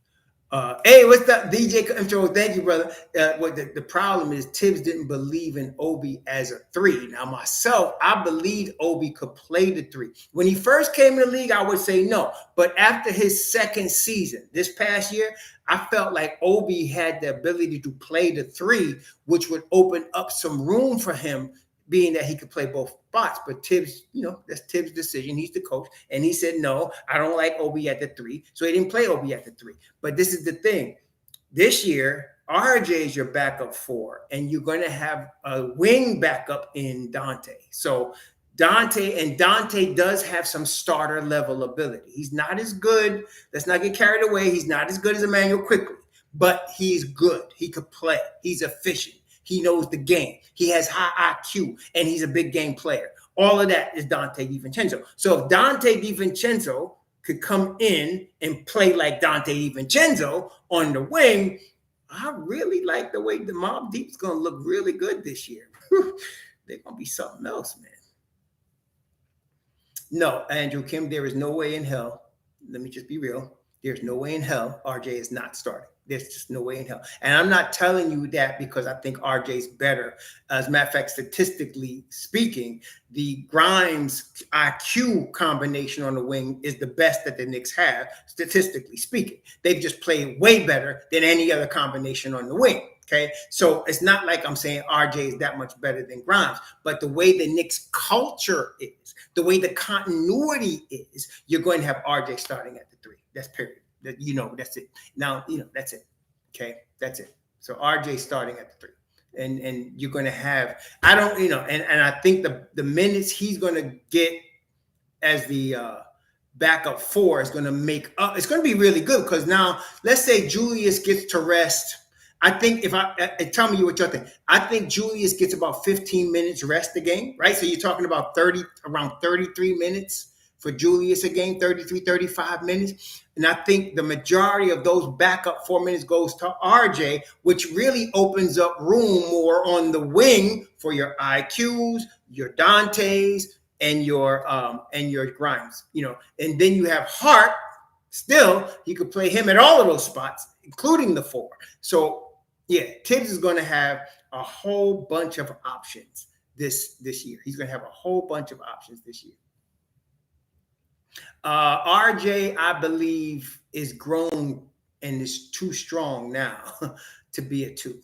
Hey, what's up, DJ Intro? Thank you, brother. What the problem is, Tibbs didn't believe in Obi as a three. Now, myself, I believed Obi could play the three. When he first came in the league, I would say no. But after his second season, this past year, I felt like Obi had the ability to play the three, which would open up some room for him, being that he could play both spots. But Tibbs, you know, that's Tibbs' decision. He's the coach. And he said, no, I don't like Obi at the three. So he didn't play Obi at the three. But this is the thing. This year, RJ is your backup four, and you're going to have a wing backup in Dante. So Dante does have some starter level ability. He's not as good. Let's not get carried away. He's not as good as Emmanuel Quickly, but he's good. He could play. He's efficient. He knows the game. He has high IQ, and he's a big game player. All of that is Dante DiVincenzo. So if Dante DiVincenzo could come in and play like Dante DiVincenzo on the wing, I really like the way the Mobb Deep's going to look really good this year. They're going to be something else, man. No, Andrew Kim, there is no way in hell. Let me just be real. There's no way in hell RJ is not starting. There's just no way in hell. And I'm not telling you that because I think RJ's better. As a matter of fact, statistically speaking, the Grimes IQ combination on the wing is the best that the Knicks have, statistically speaking. They've just played way better than any other combination on the wing. Okay, so it's not like I'm saying RJ is that much better than Grimes, but the way the Knicks culture is, the way the continuity is, you're going to have RJ starting at the three. That's period. That, you know, that's it. Now, you know, that's it. Okay, that's it. So RJ starting at the three. And you're going to have, I don't, you know, and I think the minutes he's going to get as the backup four is going to make up. It's going to be really good because now, let's say Julius gets to rest. I think tell me what you think. I think Julius gets about 15 minutes rest a game, right? So you're talking about around 33 minutes for Julius a game, 33, 35 minutes. And I think the majority of those backup 4 minutes goes to RJ, which really opens up room more on the wing for your IQs, your Dantes, and your Grimes, you know. And then you have Hart. Still, you could play him at all of those spots, including the four. So yeah, Tibbs is going to have a whole bunch of options this year. He's going to have a whole bunch of options this year. RJ, I believe, is grown and is too strong now to be a two.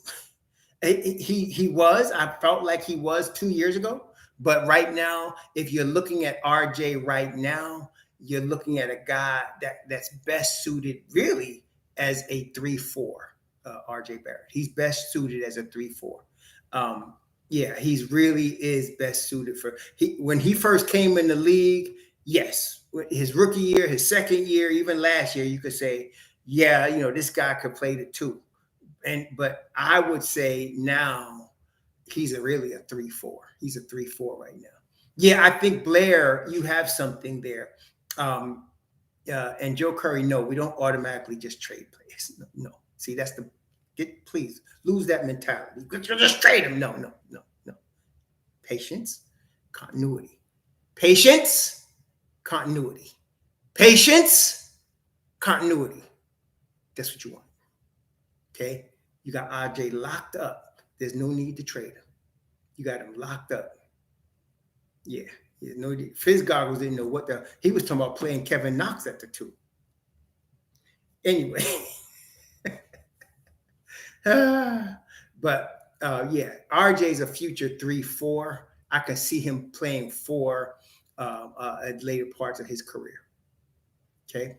I felt like he was 2 years ago, but right now, if you're looking at RJ right now, you're looking at a guy that's best suited really as a 3-4. RJ Barrett. He's best suited as a 3-4. Yeah, he's really is best suited for when he first came in the league. Yes, his rookie year, his second year, even last year, you could say, yeah, this guy could play the two. But I would say now he's really a 3-4. He's a 3-4 right now. Yeah, I think Blair, you have something there. And Joe Curry, no, we don't automatically just trade players. No. See, that's please lose that mentality. Just trade him. No. Patience, continuity. Patience, continuity. Patience, continuity. That's what you want. Okay? You got RJ locked up. There's no need to trade him. You got him locked up. Yeah. No need. Fizz goggles didn't know he was talking about playing Kevin Knox at the 2. Anyway. But yeah, RJ's a future 3-4. I can see him playing 4 at later parts of his career. Okay.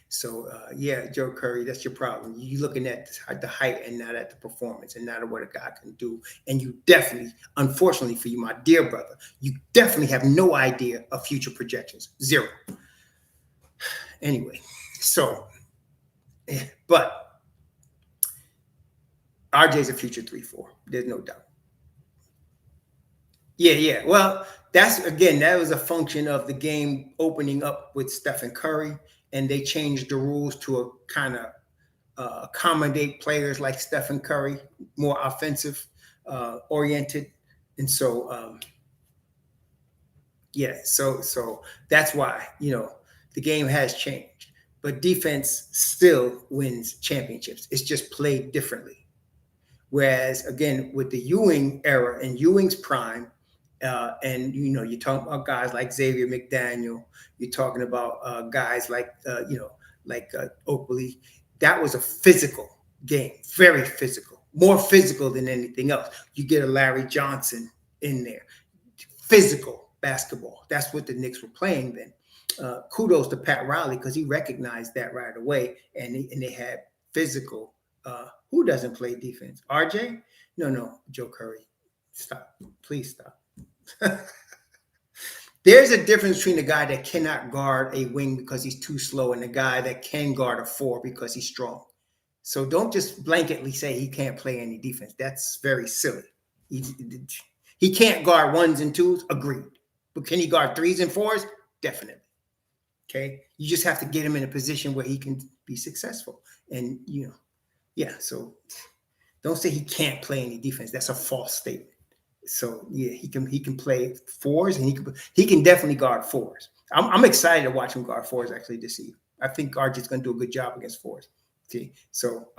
So yeah, Joe Curry, that's your problem. You looking at the height and not at the performance and not at what a guy can do. And you definitely, unfortunately for you, my dear brother, you definitely have no idea of future projections. Zero. Anyway, so, but RJ's a future 3-4. There's no doubt. Yeah. Well, that was a function of the game opening up with Stephen Curry, and they changed the rules to kind of accommodate players like Stephen Curry, more offensive oriented, and so yeah, so that's why the game has changed, but defense still wins championships. It's just played differently. Whereas again, with the Ewing era and Ewing's prime, and you're talking about guys like Xavier McDaniel, you're talking about guys like Oakley. That was a physical game, very physical, more physical than anything else. You get a Larry Johnson in there, physical basketball. That's what the Knicks were playing then. Kudos to Pat Riley because he recognized that right away, and they had physical. Who doesn't play defense? RJ? No, Joe Curry. Stop. Please stop. There's a difference between a guy that cannot guard a wing because he's too slow and a guy that can guard a 4 because he's strong. So don't just blanketly say he can't play any defense. That's very silly. He can't guard 1s and 2s. Agreed. But can he guard 3s and 4s? Definitely. Okay. You just have to get him in a position where he can be successful. And, yeah, so don't say he can't play any defense. That's a false statement. So yeah, he can play 4s, and he can definitely guard 4s. I'm excited to watch him guard 4s actually this season. I think RJ's going to do a good job against 4s. Okay, so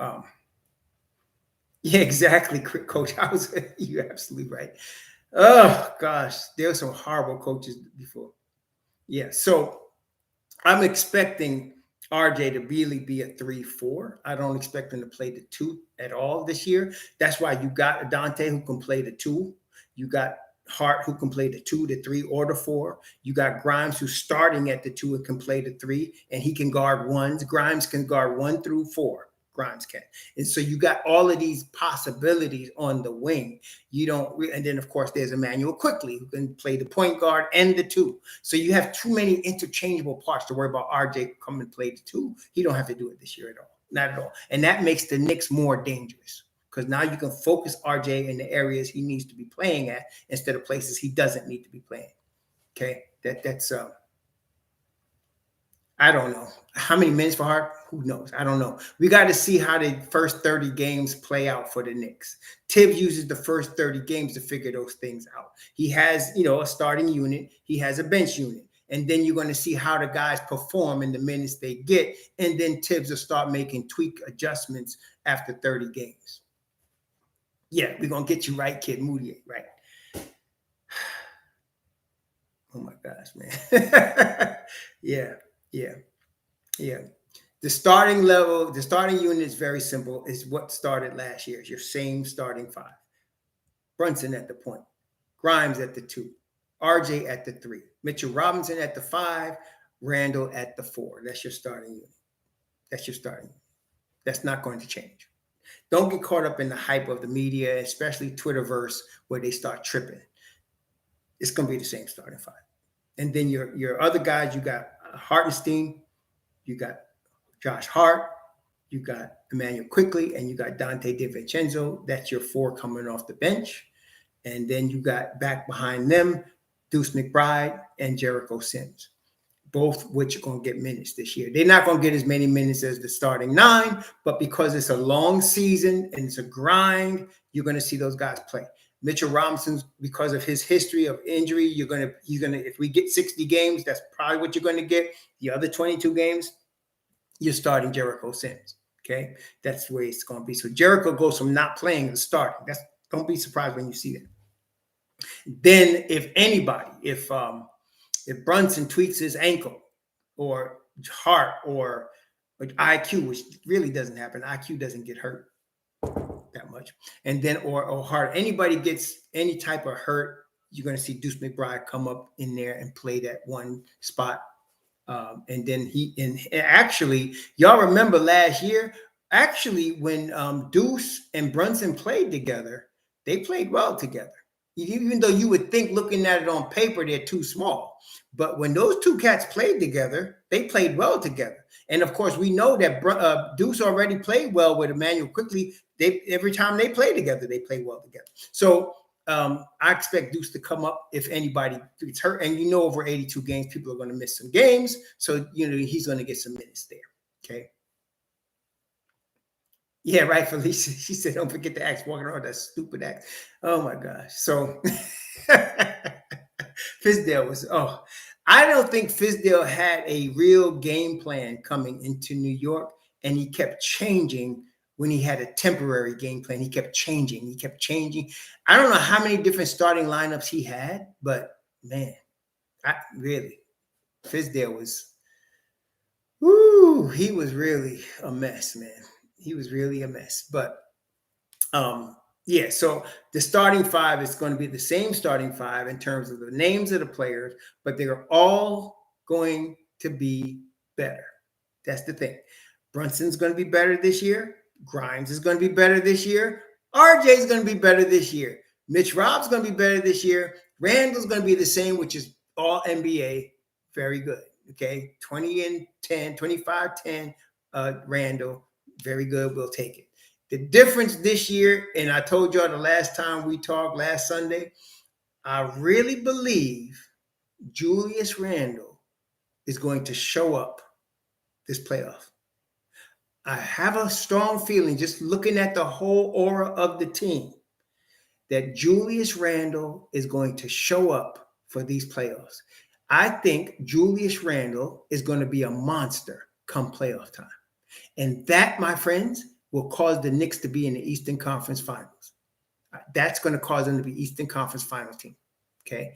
yeah, exactly, Coach. You're absolutely right. Oh gosh, there were some horrible coaches before. Yeah, so I'm expecting RJ to really be a 3-4. I don't expect him to play the 2 at all this year. That's why you got Dante who can play the 2. You got Hart who can play the 2, the 3, or the 4. You got Grimes who's starting at the 2 and can play the 3, and he can guard 1s. Grimes can guard 1 through 4. Grimes can. And so you got all of these possibilities on the wing. And then of course there's Emmanuel Quickly who can play the point guard and the 2. So you have too many interchangeable parts to worry about RJ come and play the 2. He don't have to do it this year at all. Not at all. And that makes the Knicks more dangerous because now you can focus RJ in the areas he needs to be playing at instead of places he doesn't need to be playing. Okay. That's I don't know. How many minutes for Hart? Who knows? I don't know. We got to see how the first 30 games play out for the Knicks. Tibbs uses the first 30 games to figure those things out. He has, a starting unit. He has a bench unit. And then you're going to see how the guys perform in the minutes they get. And then Tibbs will start making tweak adjustments after 30 games. Yeah, we're going to get you right, Kid Moody, right? Oh, my gosh, man. Yeah. The starting level, the starting unit is very simple. It's what started last year. It's your same starting 5. Brunson at the point, Grimes at the 2, RJ at the 3, Mitchell Robinson at the 5, Randall at the 4. That's your starting unit. That's not going to change. Don't get caught up in the hype of the media, especially Twitterverse, where they start tripping. It's going to be the same starting five. And then your other guys, you got Hartenstein, you got Josh Hart, you got Emmanuel Quickly, and you got Dante DiVincenzo. That's your four coming off the bench. And then you got back behind them, Deuce McBride and Jericho Sims, both which are going to get minutes this year. They're not going to get as many minutes as the starting nine, but because it's a long season and it's a grind, you're going to see those guys play. Mitchell Robinson, because of his history of injury, he's gonna, if we get 60 games, that's probably what you're going to get. The other 22 games, you're starting Jericho Sims. Okay, that's the way it's going to be. So Jericho goes from not playing to starting. Don't be surprised when you see that. Then, if anybody, if Brunson tweaks his ankle, or Hart, or IQ, which really doesn't happen, IQ doesn't get hurt that much, and then or Hart, anybody gets any type of hurt, you're going to see Deuce McBride come up in there and play that one spot. And then actually, y'all remember last year, actually, when Deuce and Brunson played together, they played well together. Even though you would think, looking at it on paper, they're too small. But when those two cats played together, they played well together. And of course, we know that Deuce already played well with Emmanuel Quickly. Every time they play together, they play well together. So I expect Deuce to come up if anybody gets hurt. And over 82 games, people are going to miss some games. So, he's going to get some minutes there. Okay. Yeah, right, Felicia. She said, don't forget the axe walking around that stupid axe. Oh, my gosh. So Fizdale I don't think Fizdale had a real game plan coming into New York, and he kept changing when he had a temporary game plan. He kept changing. I don't know how many different starting lineups he had, but man, Fizdale was, he was really a mess, man. He was really a mess. But yeah, so the starting five is going to be the same starting five in terms of the names of the players, but they're all going to be better. That's the thing. Brunson's going to be better this year. Grimes is going to be better this year. RJ is going to be better this year. Mitch Rob's going to be better this year. Randall's going to be the same, which is all NBA. Very good. Okay. 20 and 10, 25, 10, Randall. Very good. We'll take it. The difference this year, and I told y'all the last time we talked last Sunday, I really believe Julius Randle is going to show up this playoff. I have a strong feeling, just looking at the whole aura of the team, that Julius Randle is going to show up for these playoffs. I think Julius Randle is going to be a monster come playoff time. And that, my friends, will cause the Knicks to be in the Eastern Conference Finals. That's going to cause them to be Eastern Conference Final team. Okay.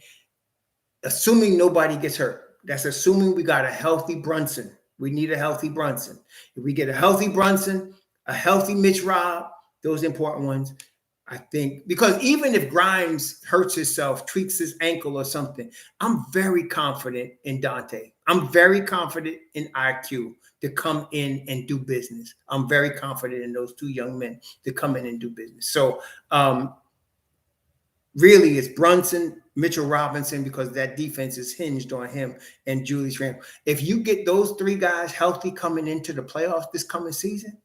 Assuming nobody gets hurt. That's assuming we got a healthy Brunson. We need a healthy Brunson. If we get a healthy Brunson, a healthy Mitch Rob, those important ones, I think, because even if Grimes hurts himself, tweaks his ankle or something, I'm very confident in Dante. I'm very confident in IQ to come in and do business. I'm very confident in those two young men to come in and do business. So really it's Brunson, Mitchell Robinson, because that defense is hinged on him, and Julius Randle. If you get those three guys healthy coming into the playoffs this coming season,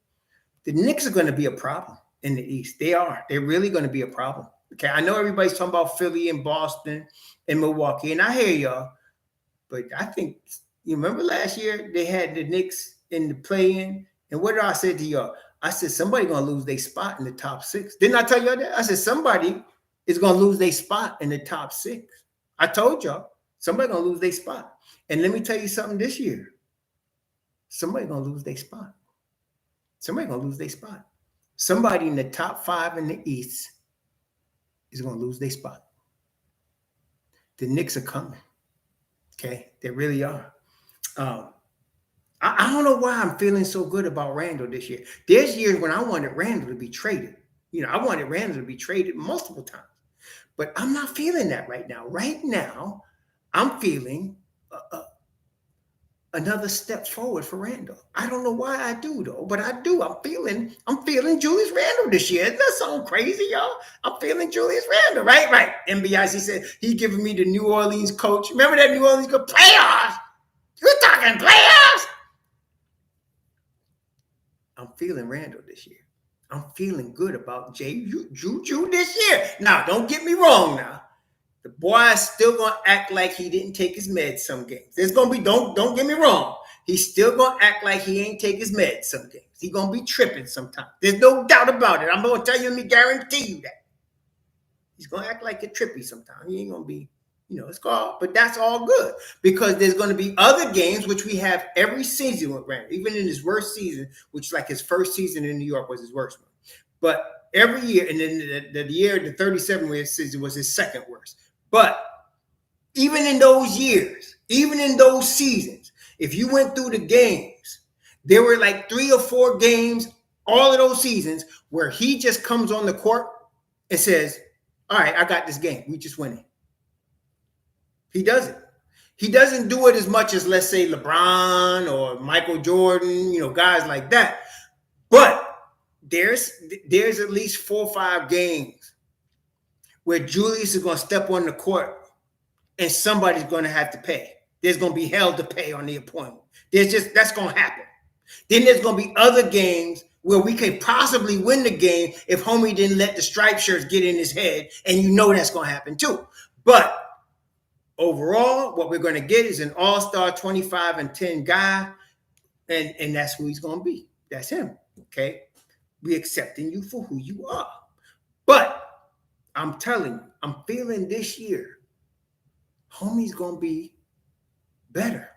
the Knicks are going to be a problem in the East. They are. They're really going to be a problem. Okay, I know everybody's talking about Philly and Boston and Milwaukee, and I hear y'all, but I think, you remember last year they had the Knicks in the play-in, and what did I say to y'all? I said, somebody going to lose their spot in the top six. Didn't I tell y'all that? I said, somebody is going to lose their spot in the top six. I told y'all, somebody going to lose their spot. And let me tell you something this year. Somebody going to lose their spot. Somebody going to lose their spot. Somebody in the top five in the East is going to lose their spot. The Knicks are coming. Okay? They really are. I don't know why I'm feeling so good about Randle this year. There's years when I wanted Randle to be traded. I wanted Randle to be traded multiple times. But I'm not feeling that right now. Right now, I'm feeling another step forward for Randall. I don't know why I do though, but I do. I'm feeling Julius Randle this year. Doesn't that sound crazy, y'all? I'm feeling Julius Randle, right? Right. MBIC said he giving me the New Orleans coach. Remember that New Orleans coach? Playoffs? You're talking playoffs? I'm feeling Randall this year. I'm feeling good about Juju this year. Now, don't get me wrong now. The boy is still gonna act like he didn't take his meds some games. There's gonna be, don't get me wrong. He's still gonna act like he ain't take his meds some games. He's gonna be tripping sometimes. There's no doubt about it. I'm gonna tell you, let me guarantee you that. He's gonna act like a trippy sometimes. He ain't gonna be, it's called, but that's all good because there's gonna be other games which we have every season with Randall, even in his worst season, which like his first season in New York was his worst one. But every year, and then the 37 season was his second worst. But even in those years, even in those seasons, if you went through the games, there were like 3 or 4 games, all of those seasons, where he just comes on the court and says, all right, I got this game. We just winning. He doesn't. He doesn't do it as much as, let's say, LeBron or Michael Jordan, guys like that. But there's at least 4 or 5 games where Julius is going to step on the court and somebody's going to have to pay. There's going to be hell to pay on the opponent. That's going to happen. Then there's going to be other games where we could possibly win the game if homie didn't let the striped shirts get in his head, and that's going to happen too. But overall, what we're going to get is an all-star 25-10 guy, and that's who he's going to be. That's him, okay? We're accepting you for who you are. But I'm telling you, I'm feeling this year, homie's going to be better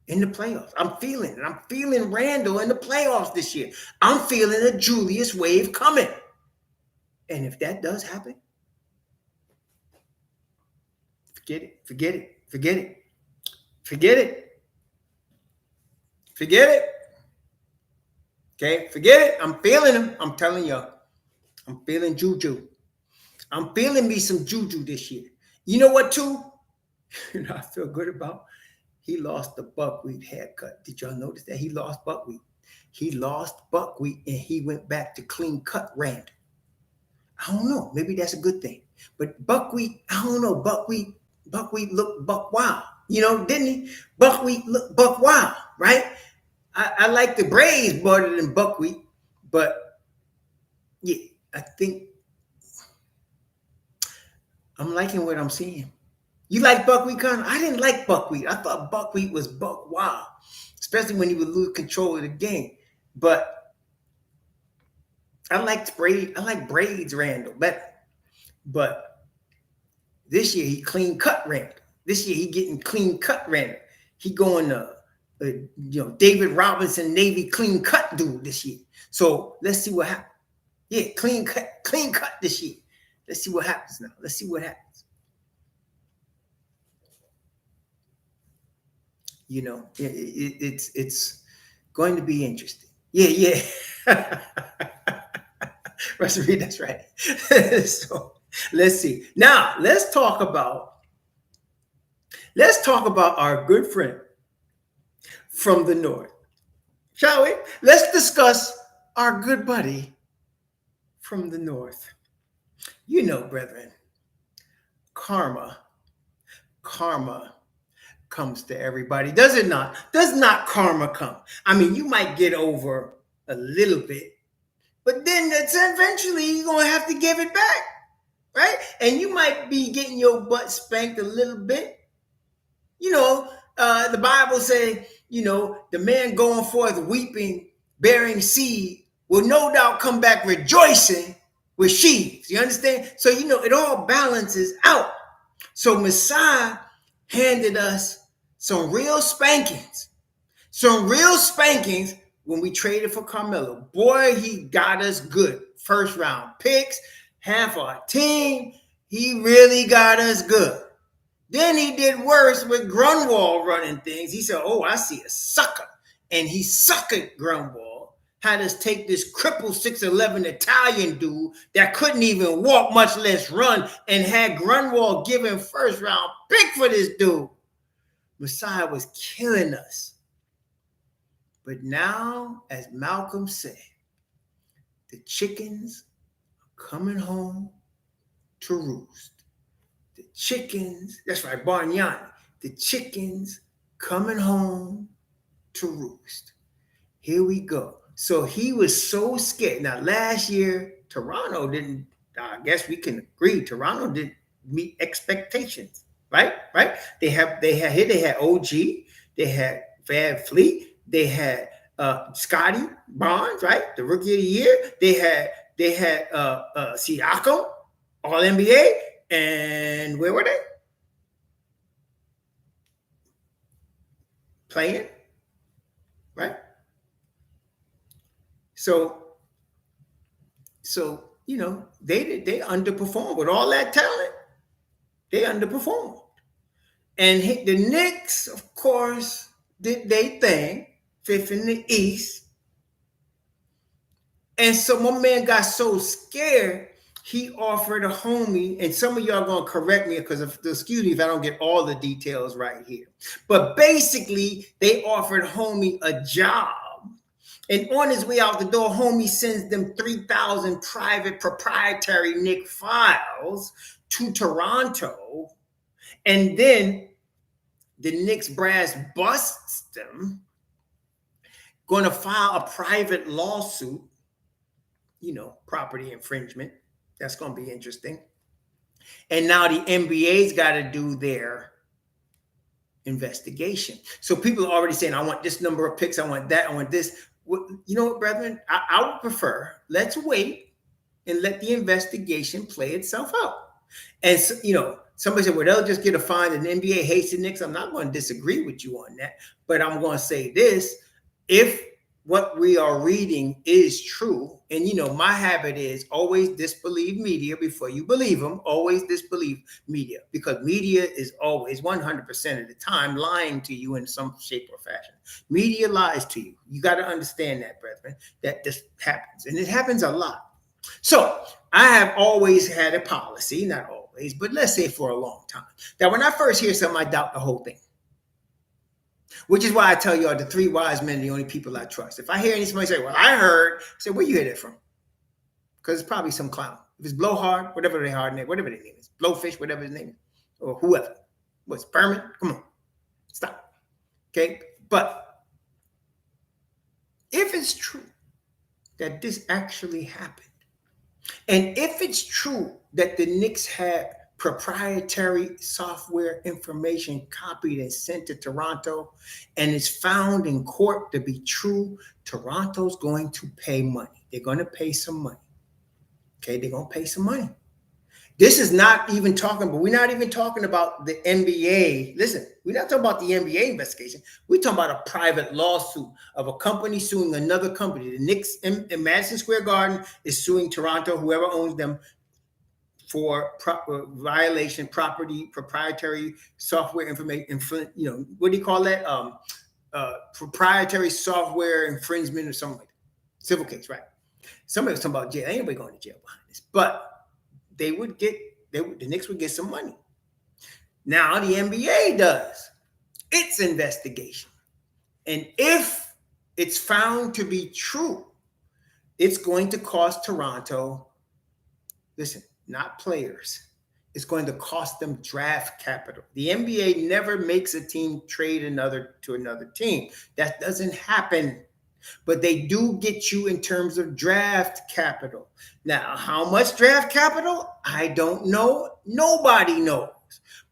in the playoffs. I'm feeling it. I'm feeling Randall in the playoffs this year. I'm feeling a Julius wave coming. And if that does happen, forget it. Forget it. Forget it. Forget it. Forget it. Okay? Forget it. I'm feeling him. I'm telling y'all. I'm feeling Juju. I'm feeling me some Juju this year. You know what, too? I feel good about? He lost the buckwheat haircut. Did y'all notice that? He lost buckwheat. He lost buckwheat, and he went back to clean cut Randall. I don't know. Maybe that's a good thing. But buckwheat, I don't know. Buckwheat looked buck wild. Didn't he? Buckwheat looked buck wild, right? I like the braids better than buckwheat. But, yeah, I think I'm liking what I'm seeing. You like buckwheat, Connor? I didn't like buckwheat. I thought buckwheat was buck wild, especially when he would lose control of the game. But I like braids Randall better. But this year he clean cut Randall. This year he getting clean cut Randall. He going to David Robinson Navy clean cut dude this year. So let's see what happens. Yeah, clean cut this year. Let's see what happens now. Let's see what happens. It's going to be interesting. Yeah. Recipe, that's right. So let's see. Now let's talk about our good friend from the north, shall we? Let's discuss our good buddy from the north. Brethren, karma comes to everybody. Does it not? Does not karma come? I mean, you might get over a little bit, but then eventually you're going to have to give it back, right? And you might be getting your butt spanked a little bit. The Bible say, the man going forth weeping, bearing seed, will no doubt come back rejoicing with sheaves. You understand? So, it all balances out. So Messiah handed us some real spankings when we traded for Carmelo. Boy, he got us good. First round picks, half our team. He really got us good. Then he did worse with Grunwald running things. He said, oh, I see a sucker. And he suckered Grunwald. Had us take this crippled 6'11" Italian dude that couldn't even walk, much less run, and had Grunwald giving first round pick for this dude. Messiah was killing us. But now, as Malcolm said, the chickens are coming home to roost. The chickens, that's right, Barnyani. The chickens coming home to roost. Here we go. So he was so scared. Now, last year, Toronto didn't, I guess we can agree, Toronto didn't meet expectations, right? Right? They had OG, they had Van Fleet, they had Scotty Barnes, right? The rookie of the year. They had Siakam, all NBA, and where were they? Playing, right? So they underperformed with all that talent. They underperformed, and the Knicks, of course, did their thing, fifth in the East. And so my man got so scared, he offered a homie, and some of y'all gonna correct me because excuse me if I don't get all the details right here. But basically, they offered homie a job. And on his way out the door, homie sends them 3,000 private proprietary Knick files to Toronto. And then the Knicks brass busts them, going to file a private lawsuit, property infringement. That's going to be interesting. And now the NBA's got to do their investigation. So people are already saying, I want this number of picks, I want that, I want this. You know what, brethren? I would prefer, let's wait and let the investigation play itself out. And, somebody said, well, they'll just get a fine and the NBA hates the Knicks. I'm not going to disagree with you on that. But I'm going to say this. If what we are reading is true, and, my habit is always disbelieve media before you believe them. Always disbelieve media, because media is always 100% of the time lying to you in some shape or fashion. Media lies to you. You got to understand that, brethren, that this happens, and it happens a lot. So I have always had a policy, not always, but let's say for a long time, that when I first hear something, I doubt the whole thing. Which is why I tell you all the three wise men are the only people I trust. If I hear somebody say, well, I heard, I say, where you hear that from? Because it's probably some clown. If it's Blowhard, whatever their name is, Blowfish, whatever his name is, or whoever. What's Berman? Come on. Stop. Okay? But if it's true that this actually happened, and if it's true that the Knicks had proprietary software information copied and sent to Toronto, and is found in court to be true, Toronto's going to pay money. They're going to pay some money. Okay, they're going to pay some money. This is not even talking, but we're not even talking about the NBA. Listen, we're not talking about the NBA investigation. We're talking about a private lawsuit of a company suing another company. The Knicks in Madison Square Garden is suing Toronto, whoever owns them, for violation, proprietary software information, what do you call that? Proprietary software infringement or something like that. Civil case, right? Somebody was talking about jail. Ain't nobody going to jail behind this. But the Knicks would get some money. Now the NBA does its investigation. And if it's found to be true, it's going to cost Toronto, listen, not players. It's going to cost them draft capital. The NBA never makes a team trade to another team. That doesn't happen. But they do get you in terms of draft capital. Now, how much draft capital? I don't know. Nobody knows.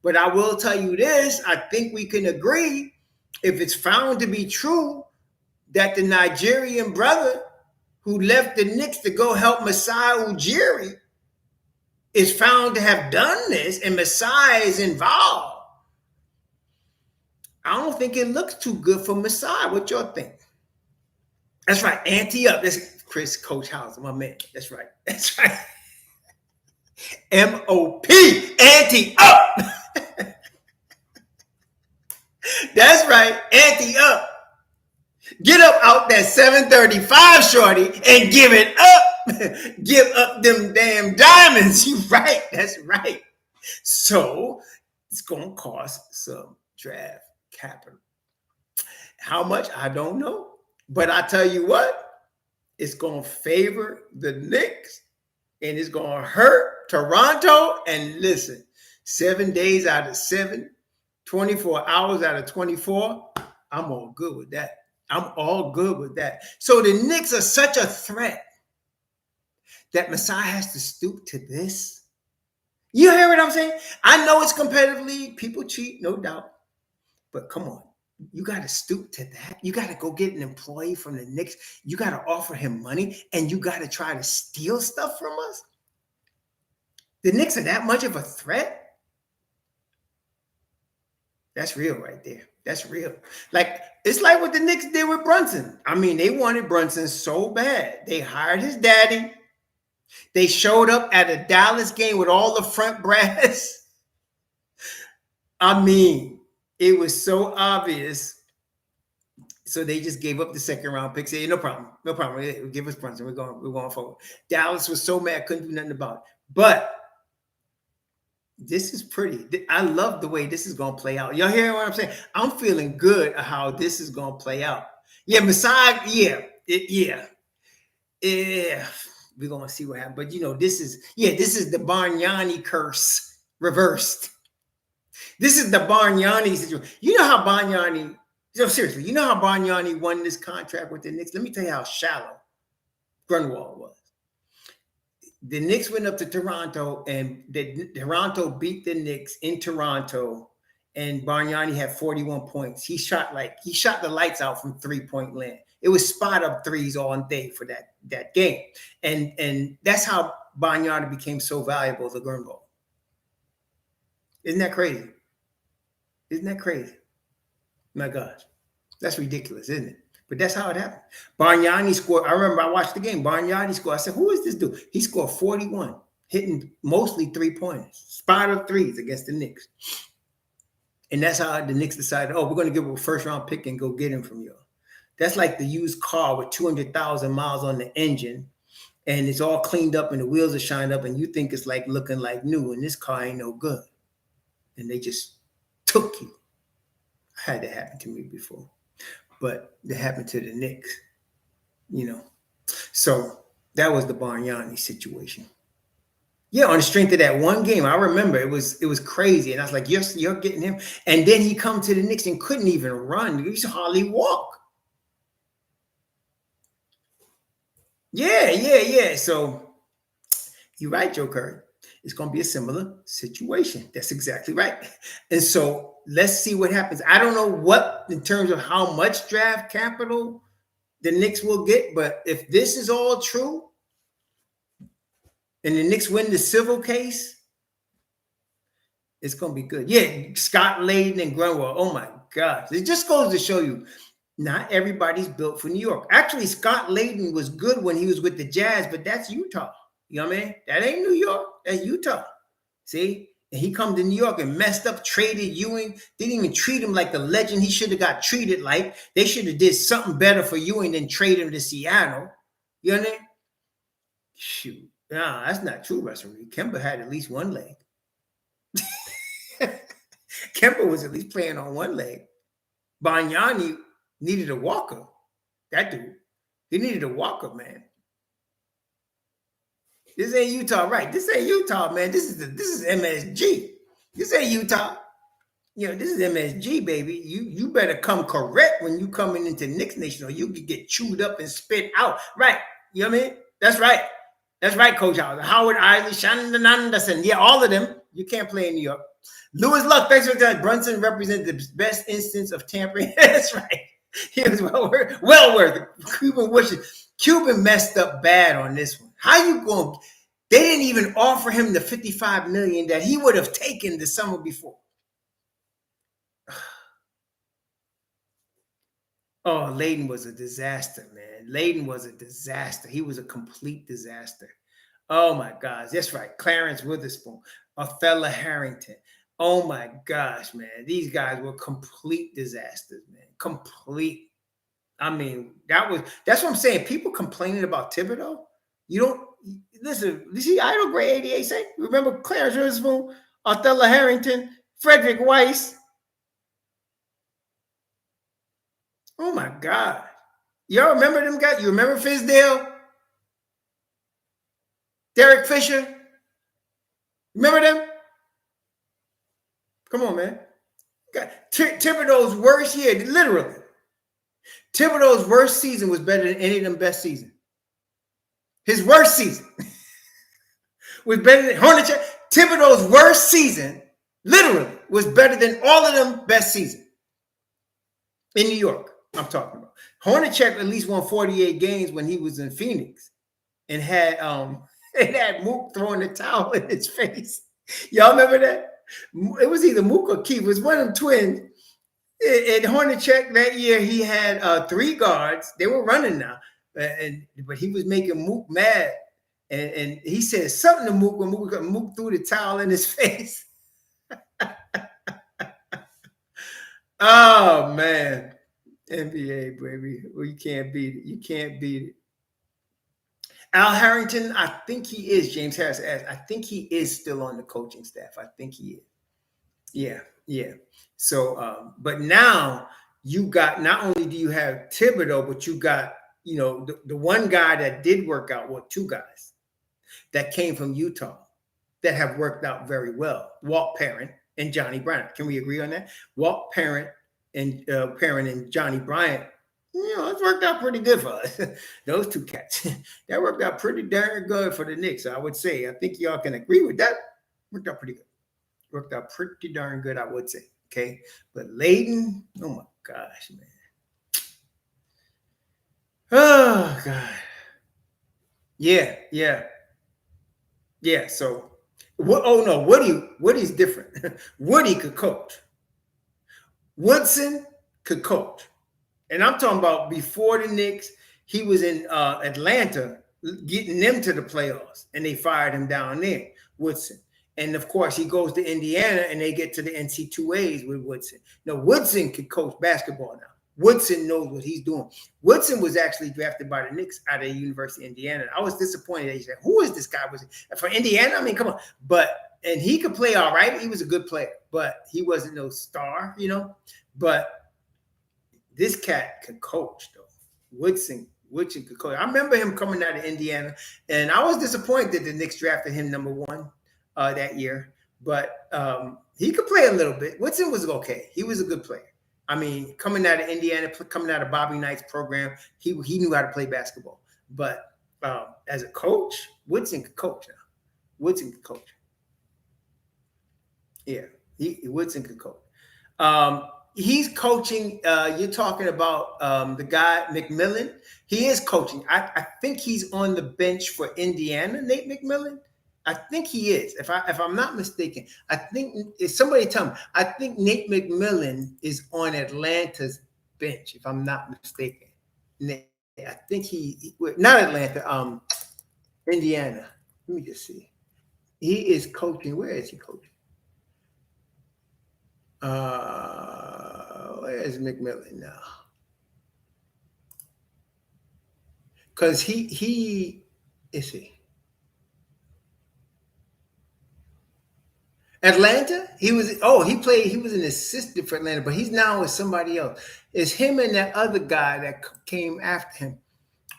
But I will tell you this. I think we can agree, if it's found to be true, that the Nigerian brother who left the Knicks to go help Masai Ujiri is found to have done this, and Masai is involved. I don't think it looks too good for Masai. What y'all think? That's right. Ante up. That's Chris Coach Hauser, my man. That's right. That's right. MOP. Ante up. That's right. Ante up. Get up out that 735, shorty, and give it up. Give up them damn diamonds. You right. That's right. So it's going to cost some draft capital. How much? I don't know. But I tell you what, it's going to favor the Knicks and it's going to hurt Toronto. And listen, 7 days out of 7, 24 hours out of 24, I'm all good with that. I'm all good with that. So the Knicks are such a threat that Masai has to stoop to this. You hear what I'm saying? I know it's competitive league. People cheat, no doubt. But come on. You got to stoop to that. You got to go get an employee from the Knicks. You got to offer him money, and you got to try to steal stuff from us. The Knicks are that much of a threat? That's real right there. That's real. Like, it's like what the Knicks did with Brunson. I mean, they wanted Brunson so bad. They hired his daddy. They showed up at a Dallas game with all the front brass. I mean, it was so obvious. So they just gave up the second round pick. Say, no problem. No problem. Give us Brunson. We're going forward. Dallas was so mad, couldn't do nothing about it. But this is pretty. I love the way this is going to play out. Y'all hear what I'm saying? I'm feeling good at how this is going to play out. Yeah, Masai, yeah. We're going to see what happens. But, you know, this is the Bargnani curse reversed. This is the Bargnani situation. You know how Bargnani, seriously, you know how Bargnani won this contract with the Knicks? Let me tell you how shallow Grunwald was. The Knicks went up to Toronto, and Toronto beat the Knicks in Toronto, and Bargnani had 41 points. He shot the lights out from three-point land. It was spot up threes all day for that game. And that's how Bargnani became so valuable to Grunwald. Isn't that crazy? Isn't that crazy? My gosh. That's ridiculous, isn't it? But that's how it happened. Bargnani scored. I remember I watched the game. Bargnani scored. I said, who is this dude? He scored 41, hitting mostly three-pointers, spot up threes against the Knicks. And that's how the Knicks decided, we're going to give him a first-round pick and go get him from you. That's like the used car with 200,000 miles on the engine, and it's all cleaned up and the wheels are shined up, and you think it's like looking like new, and this car ain't no good. And they just took you. I had that happen to me before. But it happened to the Knicks, you know. So that was the Bargnani situation. Yeah, on the strength of that one game, I remember it was crazy. And I was like, yes, you're getting him. And then he come to the Knicks and couldn't even run. He used to hardly walk. Yeah. So you're right, Joe Curry. It's going to be a similar situation. That's exactly right. And so let's see what happens. I don't know what, in terms of how much draft capital the Knicks will get, but if this is all true and the Knicks win the civil case, it's going to be good. Yeah, Scott Layden and Grunwald. Oh, my gosh. It just goes to show you, not everybody's built for New York. Actually, Scott Layden was good when he was with the Jazz, but that's Utah. You know what I mean? That ain't New York. That's Utah. See? And he come to New York and messed up, traded Ewing. Didn't even treat him like the legend he should have got treated like. They should have did something better for Ewing than trade him to Seattle. You know what I mean? Shoot. Nah, that's not true, referee. Kemba had at least one leg. Kemba was at least playing on one leg. Bargnani needed a walker. That dude. He needed a walker, man. This ain't Utah, right? This ain't Utah, man. This is MSG. This ain't Utah. You know, this is MSG, baby. You better come correct when you coming into Knicks Nation, or you could get chewed up and spit out. Right? You know what I mean? That's right. That's right, Coach Howard Isley, Shannon Anderson. Yeah, all of them. You can't play in New York. Lewis Luck, thanks for that. Brunson represented the best instance of tampering. That's right. He was well worth it. Cuban messed up bad on this one. How you going? They didn't even offer him the $55 million that he would have taken the summer before. Oh, Layden was a disaster, man. Layden was a disaster. He was a complete disaster. Oh my gosh, that's right. Clarence Witherspoon, Othello Harrington. Oh my gosh, man. These guys were complete disasters, man. Complete. I mean, that's what I'm saying. People complaining about Thibodeau. You don't listen. You see Idle Gray 88 say, remember Clarence Witherspoon, Othello Harrington, Frederick Weiss. Oh my God. Y'all remember them guys? You remember Fizdale? Derek Fisher? Remember them? Come on, man. Thibodeau's worst year, literally. Thibodeau's worst season was better than any of them best seasons. His worst season was better than Hornacek. Thibodeau's worst season, literally, was better than all of them best seasons in New York. I'm talking about. Hornacek at least won 48 games when he was in Phoenix, and had Mook throwing the towel in his face. Y'all remember that? It was either Mook or Keith. It was one of them twins. In Hornacek that year, he had 3 guards. They were running now, but he was making Mook mad. And he said something to Mook when Mook threw the towel in his face. Oh, man. NBA, baby. Well, you can't beat it. You can't beat it. Al Harrington, I think he is. James Harris asked. I think he is still on the coaching staff. I think he is. Yeah. So, but now you got, not only do you have Thibodeau, but you got, the one guy that did work out, well, 2 guys that came from Utah that have worked out very well. Walt Parent and Johnny Bryant. Can we agree on that? Walt Parent and Johnny Bryant, it's worked out pretty good for us. Those 2 cats. That worked out pretty darn good for the Knicks, I would say. I think y'all can agree with that. Worked out pretty good. Worked out pretty darn good, I would say. Okay. But Layden, oh my gosh, man. Oh, God. Yeah. So, Woody's different. Woody could coach. Woodson could coach. And I'm talking about before the Knicks, he was in Atlanta getting them to the playoffs, and they fired him down there, Woodson. And, of course, he goes to Indiana, and they get to the NC2As with Woodson. Now, Woodson could coach basketball now. Woodson knows what he's doing. Woodson was actually drafted by the Knicks out of the University of Indiana. I was disappointed that he said, who is this guy? Was it for Indiana? I mean, come on. And he could play all right. He was a good player, but he wasn't no star, But this cat could coach, though. Woodson could coach. I remember him coming out of Indiana, and I was disappointed that the Knicks drafted him number 1 that year. But he could play a little bit. Woodson was okay. He was a good player. I mean, coming out of Indiana, coming out of Bobby Knight's program, he knew how to play basketball. But as a coach, Woodson could coach now. Woodson could coach. Yeah, Woodson could coach. He's coaching. You're talking about the guy, McMillan. He is coaching. I think he's on the bench for Indiana, Nate McMillan. I think he is. If I'm not mistaken, I think if somebody tell me, I think Nate McMillan is on Atlanta's bench. If I'm not mistaken, I think he not Atlanta. Indiana. Let me just see. He is coaching. Where is he coaching? Where is McMillan now? Because he is he. Atlanta, he was an assistant for Atlanta, but he's now with somebody else. It's him and that other guy that came after him.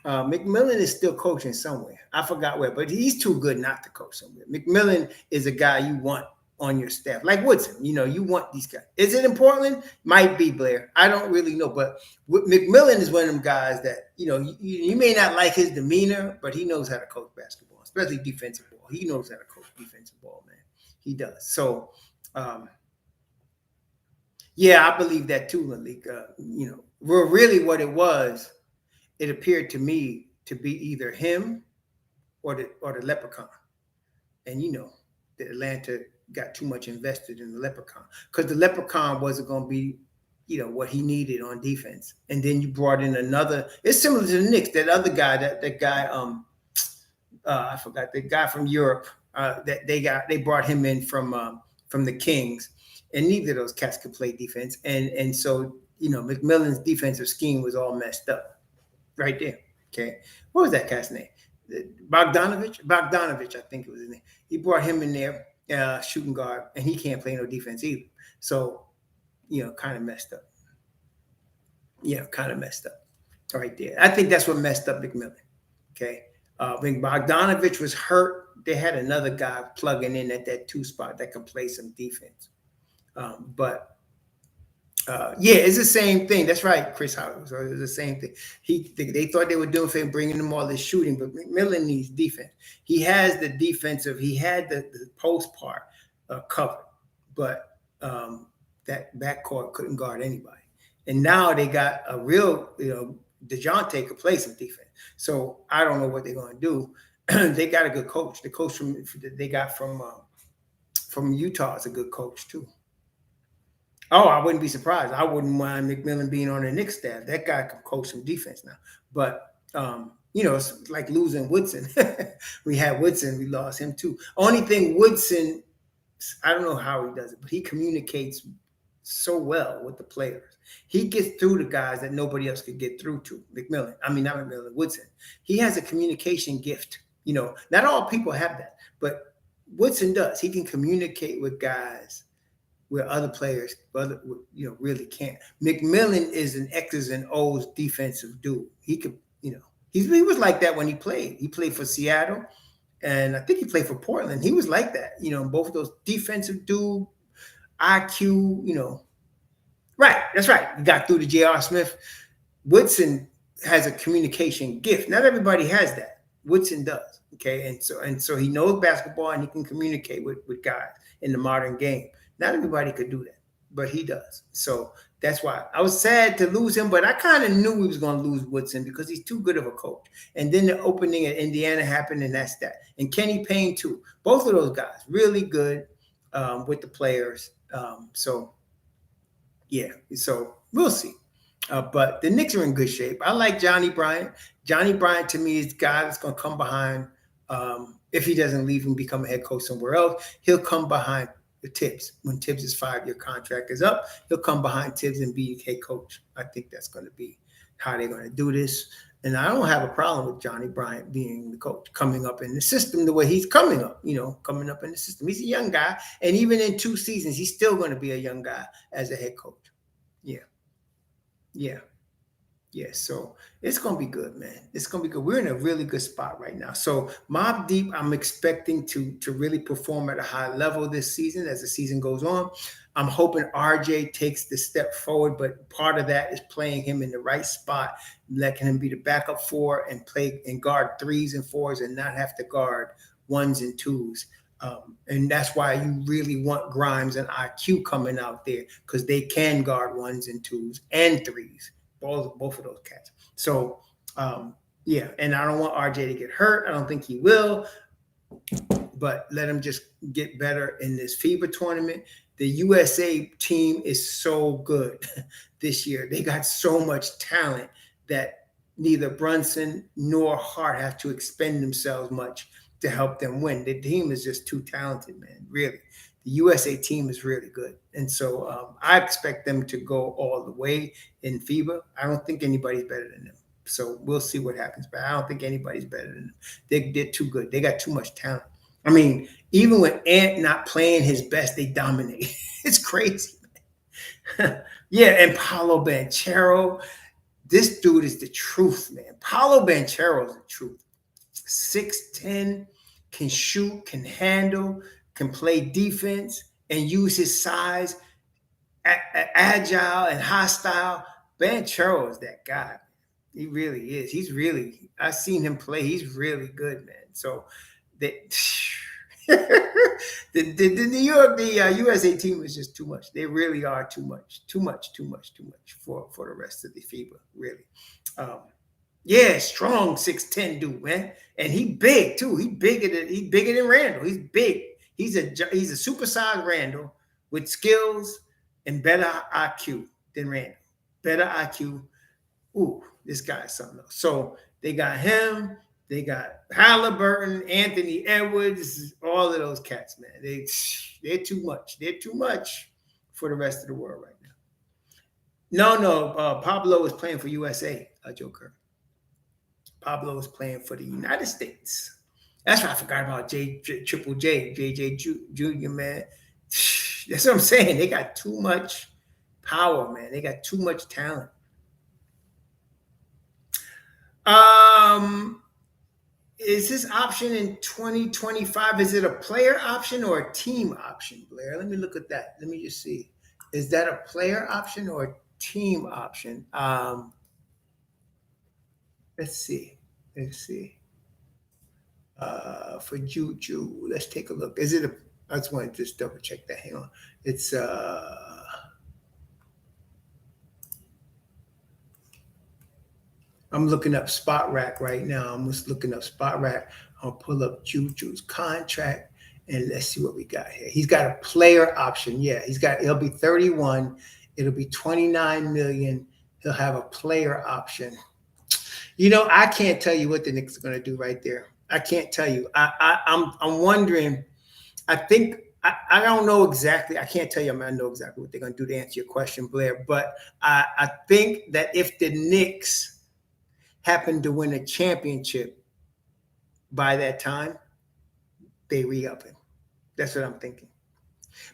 McMillan is still coaching somewhere. I forgot where, but he's too good not to coach somewhere. McMillan is a guy you want on your staff, like Woodson. You want these guys. Is it in Portland? Might be, Blair. I don't really know, but McMillan is one of them guys that you may not like his demeanor, but he knows how to coach basketball, especially defensive ball. He knows how to coach defensive ball, man. He does. So, yeah, I believe that too, Malik. Well, really what it was, it appeared to me to be either him or the Leprechaun. And, the Atlanta got too much invested in the Leprechaun because the Leprechaun wasn't going to be, what he needed on defense. And then you brought in another. It's similar to the Knicks. That other guy, that guy, I forgot, the guy from Europe. That they brought him in from the Kings, and neither of those cats could play defense, and so McMillan's defensive scheme was all messed up, right there. Okay, what was that cat's name? Bogdanovich, I think it was his name. He brought him in there, shooting guard, and he can't play no defense either. So, kind of messed up. Yeah, kind of messed up. right there. I think that's what messed up McMillan. Okay. When Bogdanovich was hurt, they had another guy plugging in at that 2 spot that could play some defense. But yeah, it's the same thing. That's right, Chris Howard. So it's the same thing. They thought they were doing for him, bringing him all this shooting, but McMillan needs defense. He has the defensive. He had the post part covered, but that backcourt couldn't guard anybody. And now they got a real, DeJounte could play some defense. So I don't know what they're going to do. They got a good coach. The coach they got from Utah is a good coach too. Oh, I wouldn't be surprised. I wouldn't mind McMillan being on the Knicks staff. That guy can coach some defense now. But it's like losing Woodson. We had Woodson, we lost him too. Only thing Woodson, I don't know how he does it, but he communicates so well with the players. He gets through to guys that nobody else could get through to. McMillan. I mean, not McMillan, Woodson. He has a communication gift. Not all people have that, but Woodson does. He can communicate with guys where other players, really can't. McMillan is an X's and O's defensive dude. He could, he was like that when he played. He played for Seattle, and I think he played for Portland. He was like that, both of those defensive dude, IQ, right. That's right. He got through to J.R. Smith. Woodson has a communication gift. Not everybody has that. Woodson does. Okay, and so he knows basketball and he can communicate with guys in the modern game. Not everybody could do that, but he does. So that's why I was sad to lose him, but I kind of knew we was going to lose Woodson because he's too good of a coach. And then the opening at Indiana happened, and that's that. And Kenny Payne too. Both of those guys really good with the players. So we'll see. But the Knicks are in good shape. I like Johnny Bryant. Johnny Bryant to me is the guy that's going to come behind. If he doesn't leave and become a head coach somewhere else, he'll come behind the Tibbs. When Tibbs' 5-year contract is up, he'll come behind Tibbs and be head coach. I think that's going to be how they're going to do this. And I don't have a problem with Johnny Bryant being the coach, coming up in the system the way he's coming up, coming up in the system. He's a young guy. And even in 2 seasons, he's still going to be a young guy as a head coach. Yeah. So it's going to be good, man. It's going to be good. We're in a really good spot right now. So MOBB Deep, I'm expecting to really perform at a high level this season as the season goes on. I'm hoping RJ takes the step forward, but part of that is playing him in the right spot, letting him be the backup 4 and play and guard 3s and 4s and not have to guard 1s and 2s. And that's why you really want Grimes and IQ coming out there, because they can guard 1s and 2s and 3s, both of those cats. So, and I don't want RJ to get hurt. I don't think he will, but let him just get better in this FIBA tournament. The USA team is so good this year. They got so much talent that neither Brunson nor Hart have to expend themselves much to help them win. The team is just too talented, man, really. The USA team is really good. And so I expect them to go all the way in FIBA. I don't think anybody's better than them. So we'll see what happens. But I don't think anybody's better than them. They're too good. They got too much talent. I mean, even with Ant not playing his best, they dominate. It's crazy, man. And Paolo Banchero. This dude is the truth, man. Paolo Banchero is the truth. 6'10", can shoot, can handle, can play defense, and use his size, agile and hostile. Banchero is that guy. He really is. I've seen him play. He's really good, man. So the USA team is just too much. They really are too much for the rest of the FIBA, really. Strong 6'10" dude, man. And he big too. He bigger than Randall. He's big. He's a supersized Randall with skills and better IQ than Randall. Better IQ. Ooh, this guy is something else. So they got him. They got Halliburton, Anthony Edwards, all of those cats, man. They're too much. They're too much for the rest of the world right now. No. Pablo is playing for USA, Joe Kerr. Pablo is playing for the United States. That's why I forgot about JJ Jr., man. That's what I'm saying. They got too much power, man. They got too much talent. Is this option in 2025? Is it a player option or a team option, Blair? Let me look at that. Let me just see. Is that a player option or a team option? Let's see. Let's see. For Juju, let's take a look. Is it a? I just want to just double check that. Hang on. It's I'm looking up Spot Rack right now. I'm just looking up Spot Rack. I'll pull up Juju's contract and let's see what we got here. He's got a player option. Yeah, he'll be 31. It'll be 29 million. He'll have a player option. You know, I can't tell you what the Knicks are going to do right there. I can't tell you. I'm wondering. I think I don't know exactly. I can't tell you. I know exactly what they're going to do to answer your question, Blair. But I think that if the Knicks happen to win a championship by that time, they re-up him. That's what I'm thinking.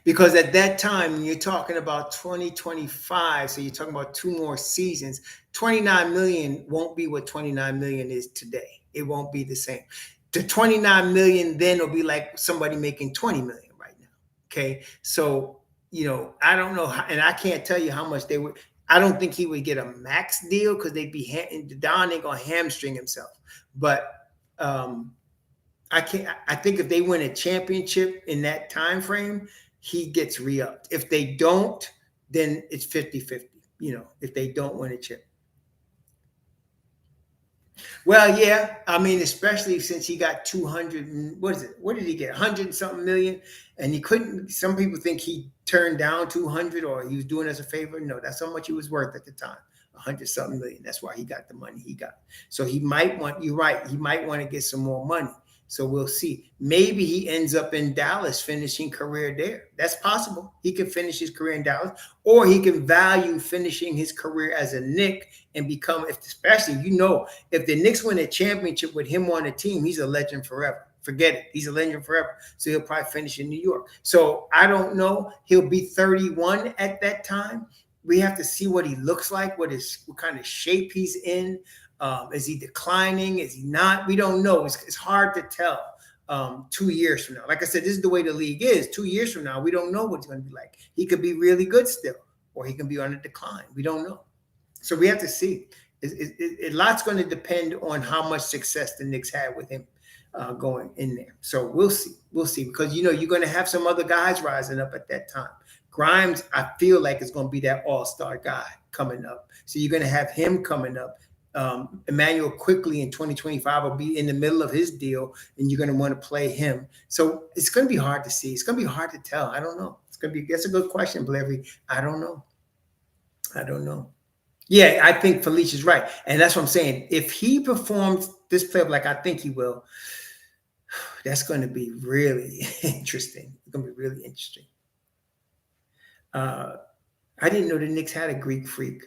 Because at that time, when you're talking about 2025, so you're talking about 2 more seasons, 29 million won't be what 29 million is today. It won't be the same. The 29 million then will be like somebody making 20 million right now. Okay. So, you know, I don't know, and I can't tell you how much they would. I don't think he would get a max deal because they'd be Don ain't gonna hamstring himself. But I think if they win a championship in that time frame, he gets re-upped. If they don't, then it's 50-50, you know, if they don't win a chip. Well, yeah, I mean, especially since he got 200, what is it? What did he get? 100 something million. And he couldn't, some people think he turned down 200 or he was doing us a favor. No, that's how much he was worth at the time. 100 something million. That's why he got the money he got. So he might want, you're right, he might want to get some more money. So we'll see. Maybe he ends up in Dallas finishing career there. That's possible. He can finish his career in Dallas, or he can value finishing his career as a Knick and become, especially, you know, if the Knicks win a championship with him on the team, he's a legend forever. Forget it. He's a legend forever. So he'll probably finish in New York. So I don't know. He'll be 31 at that time. We have to see what he looks like, what kind of shape he's in. Is he declining? Is he not? We don't know. It's hard to tell 2 years from now. Like I said, this is the way the league is. 2 years from now, we don't know what he's going to be like. He could be really good still, or he can be on a decline. We don't know. So we have to see. A lot's going to depend on how much success the Knicks had with him going in there. So we'll see. We'll see. Because, you know, you're going to have some other guys rising up at that time. Grimes, I feel like, is going to be that all-star guy coming up. So you're going to have him coming up. Emmanuel quickly in 2025 will be in the middle of his deal, and you're going to want to play him. So it's going to be hard to see. It's going to be hard to tell. I don't know. That's a good question, Blair. I don't know. Yeah, I think Felicia's right. And that's what I'm saying. If he performs this playoff like I think he will, that's going to be really interesting. It's going to be really interesting. I didn't know the Knicks had a Greek freak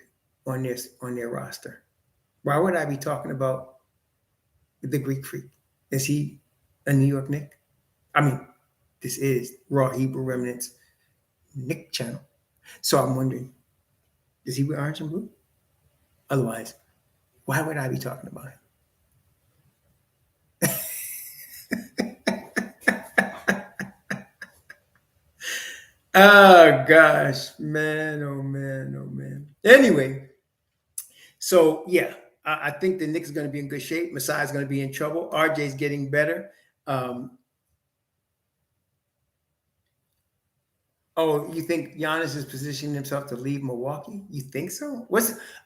on their roster. Why would I be talking about the Greek freak? Is he a New York Knick? I mean, this is Raw Hebrew Remnants Knick channel. So I'm wondering, does he wear orange and blue? Otherwise, why would I be talking about him? Oh, gosh. Man, oh, man, oh, man. Anyway, so, yeah. I think the Knicks are going to be in good shape. MASAI'S going to be in trouble. RJ's getting better. Oh, you think Giannis is positioning himself to leave Milwaukee? You think so?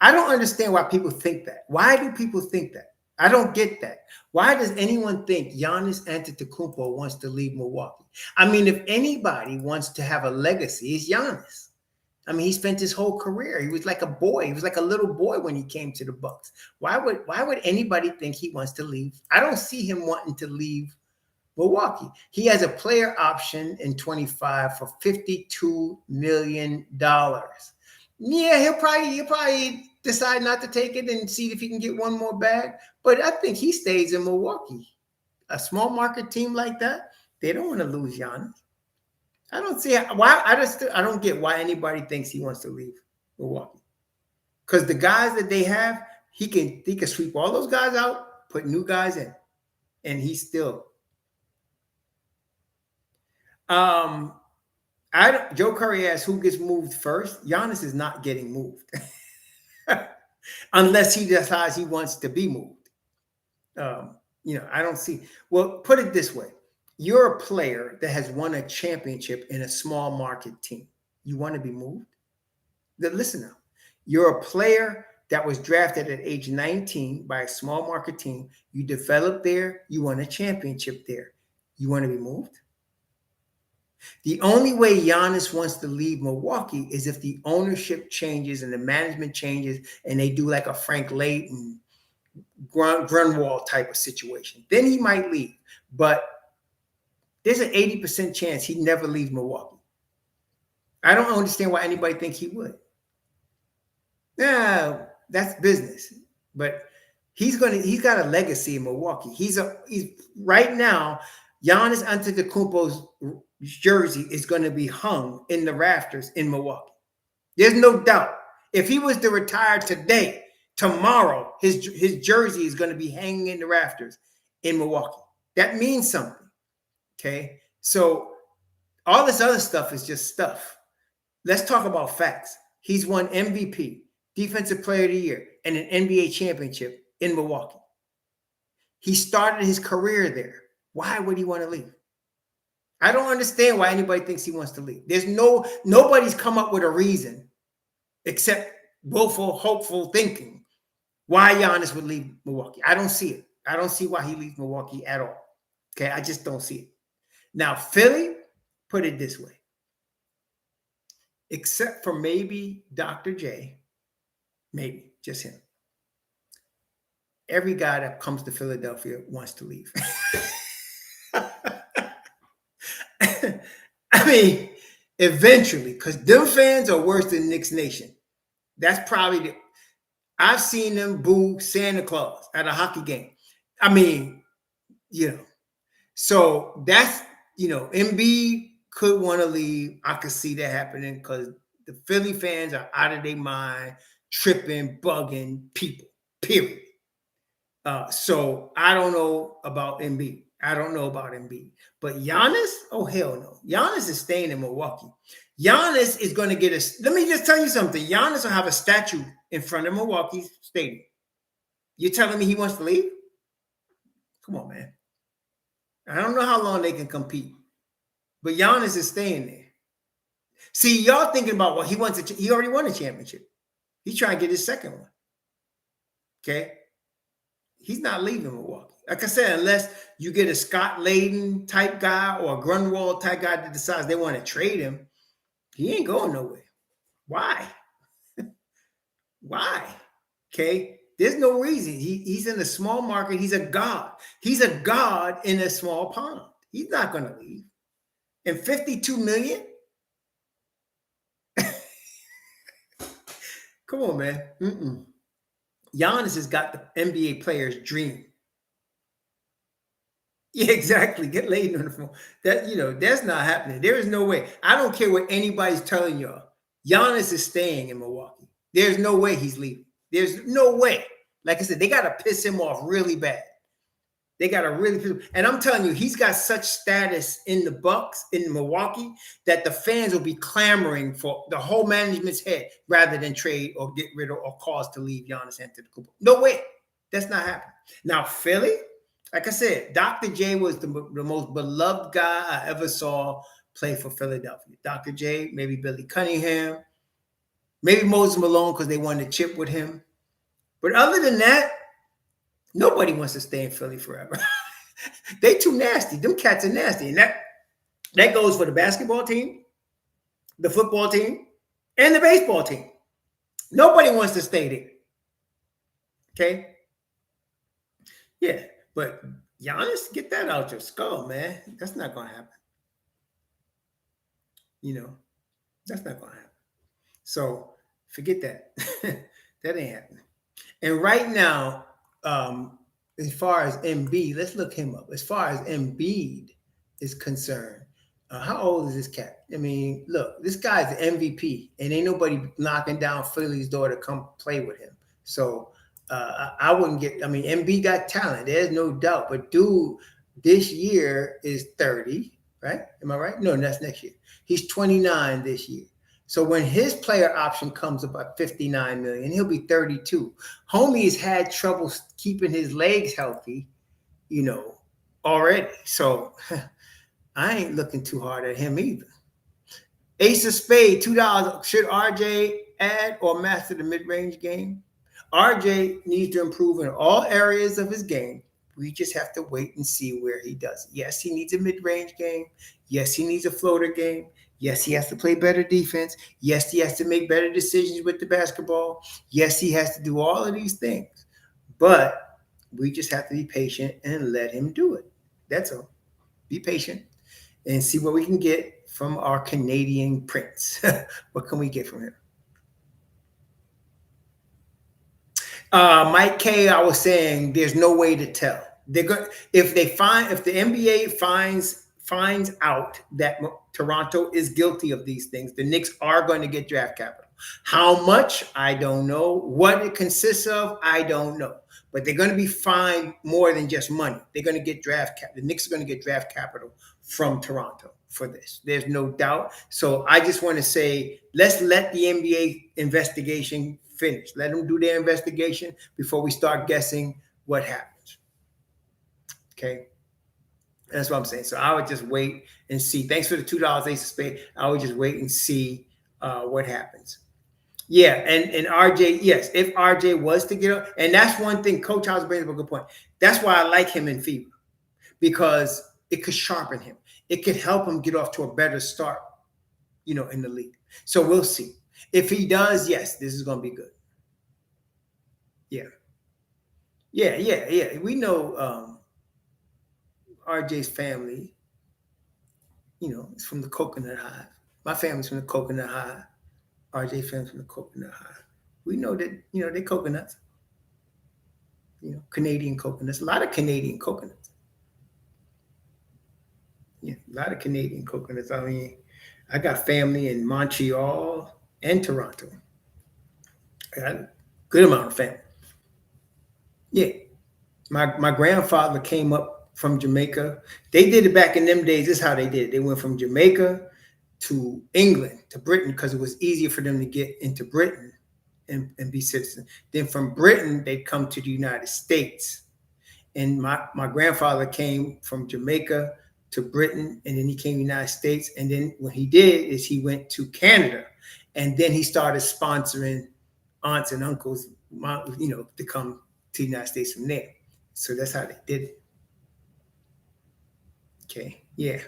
I don't understand why people think that. Why do people think that? I don't get that. Why does anyone think Giannis Antetokounmpo wants to leave Milwaukee? I mean, if anybody wants to have a legacy, it's Giannis. I mean, he spent his whole career. He was like a boy. He was like a little boy when he came to the Bucks. Why would anybody think he wants to leave? I don't see him wanting to leave Milwaukee. He has a player option in 25 for $52 million. Yeah, he'll probably decide not to take it and see if he can get one more bag. But I think he stays in Milwaukee. A small market team like that, they don't want to lose Giannis. I don't see why. I don't get why anybody thinks he wants to leave Milwaukee. Because the guys that they have, he can sweep all those guys out, put new guys in, and he's still. Joe Curry asked who gets moved first. Giannis is not getting moved unless he decides he wants to be moved. I don't see. Well, put it this way: you're a player that has won a championship in a small market team. You want to be moved? Listen now. You're a player that was drafted at age 19 by a small market team. You developed there. You won a championship there. You want to be moved? The only way Giannis wants to leave Milwaukee is if the ownership changes and the management changes and they do like a Frank Layton, Grunwald type of situation. Then he might leave. But there's an 80% chance he'd never leave Milwaukee. I don't understand why anybody thinks he would. Yeah, that's business. But he's got a legacy in Milwaukee. He's right now, Giannis Antetokounmpo's jersey is going to be hung in the rafters in Milwaukee. There's no doubt. If he was to retire today, tomorrow, his jersey is going to be hanging in the rafters in Milwaukee. That means something. Okay? So all this other stuff is just stuff. Let's talk about facts. He's won MVP, Defensive Player of the Year, and an NBA championship in Milwaukee. He started his career there. Why would he want to leave? I don't understand why anybody thinks he wants to leave. Nobody's come up with a reason except willful, hopeful thinking why Giannis would leave Milwaukee. I don't see it. I don't see why he leaves Milwaukee at all. Okay, I just don't see it. Now, Philly, put it this way. Except for maybe Dr. J, maybe, just him. Every guy that comes to Philadelphia wants to leave. I mean, eventually, because them fans are worse than Knicks Nation. That's probably I've seen them boo Santa Claus at a hockey game. I mean, so that's, Embiid could want to leave. I could see that happening because the Philly fans are out of their mind, tripping, bugging people, period. So I don't know about Embiid. But Giannis, oh, hell no. Giannis is staying in Milwaukee. Giannis is going to get let me just tell you something. Giannis will have a statue in front of Milwaukee Stadium. You're telling me he wants to leave? Come on, man. I don't know how long they can compete. But Giannis is staying there. See, y'all thinking about, well, he already won a championship. He's trying to get his second one. Okay? He's not leaving Milwaukee. Like I said, unless you get a Scott Layden type guy or a Grunwald type guy that decides they want to trade him, he ain't going nowhere. Why? Why? Okay? There's no reason. He's in a small market. He's a god. He's a god in a small pond. He's not going to leave. And $52 million? Come on, man. Giannis has got the NBA player's dream. Yeah, exactly. Get laid on the phone. That's not happening. There is no way. I don't care what anybody's telling y'all. Giannis is staying in Milwaukee. There's no way he's leaving. There's no way. Like I said, they got to piss him off really bad. They got to really piss him. And I'm telling you, he's got such status in the Bucks, in Milwaukee, that the fans will be clamoring for the whole management's head rather than trade or get rid of or cause to leave Giannis Antetokounmpo. No way. That's not happening. Now, Philly, like I said, Dr. J was the most beloved guy I ever saw play for Philadelphia. Dr. J, maybe Billy Cunningham, maybe Moses Malone because they wanted to chip with him. But other than that, nobody wants to stay in Philly forever. They too nasty. Them cats are nasty. And that goes for the basketball team, the football team, and the baseball team. Nobody wants to stay there. Okay? Yeah. But Giannis, get that out your skull, man. That's not going to happen. That's not going to happen. So forget that. That ain't happening. And right now, as far as Embiid, let's look him up. As far as Embiid is concerned, how old is this cat? I mean, look, this guy's the MVP, and ain't nobody knocking down Philly's door to come play with him. So I wouldn't get. I mean, MB got talent. There's no doubt. But dude, this year is 30, right? Am I right? No, that's next year. He's 29 this year. So when his player option comes up at 59 million, he'll be 32. Homie's had trouble keeping his legs healthy, already. So I ain't looking too hard at him either. Ace of Spade, $2. Should RJ add or master the mid-range game? RJ needs to improve in all areas of his game. We just have to wait and see where he does it. Yes, he needs a mid-range game. Yes, he needs a floater game. Yes, he has to play better defense. Yes, he has to make better decisions with the basketball. Yes, he has to do all of these things. But we just have to be patient and let him do it. That's all. Be patient and see what we can get from our Canadian prince. What can we get from him? Mike K, I was saying there's no way to tell. They're going if the NBA finds out that Toronto is guilty of these things, the Knicks are going to get draft capital. How much? I don't know. What it consists of? I don't know. But they're going to be fined more than just money. They're going to get draft capital. The Knicks are going to get draft capital from Toronto for this. There's no doubt. So I just want to say, let's let the NBA investigation finish. Let them do their investigation before we start guessing what happens. Okay. That's what I'm saying. So I would just wait and see. Thanks for the $2 Ace of Spade. I would just wait and see what happens. Yeah, and RJ, yes, if RJ was to get up, and that's one thing, Coach House brings up a good point. That's why I like him in FIBA, because it could sharpen him. It could help him get off to a better start, in the league. So we'll see. If he does, yes, this is going to be good. Yeah. We know RJ's family, is from the Coconut Hive. My family's from the Coconut Hive. RJ fans from the Coconut Hive. We know that, they're coconuts. Canadian coconuts. A lot of Canadian coconuts. Yeah, a lot of Canadian coconuts. I mean, I got family in Montreal and Toronto. I got a good amount of family. Yeah. My grandfather came up from Jamaica. They did it back in them days. This is how they did it. They went from Jamaica to England, to Britain, because it was easier for them to get into Britain and be citizens. Then from Britain, they'd come to the United States. And my grandfather came from Jamaica to Britain, and then he came to the United States. And then what he did is he went to Canada, and then he started sponsoring aunts and uncles, to come to the United States from there. So that's how they did it. Okay, yeah.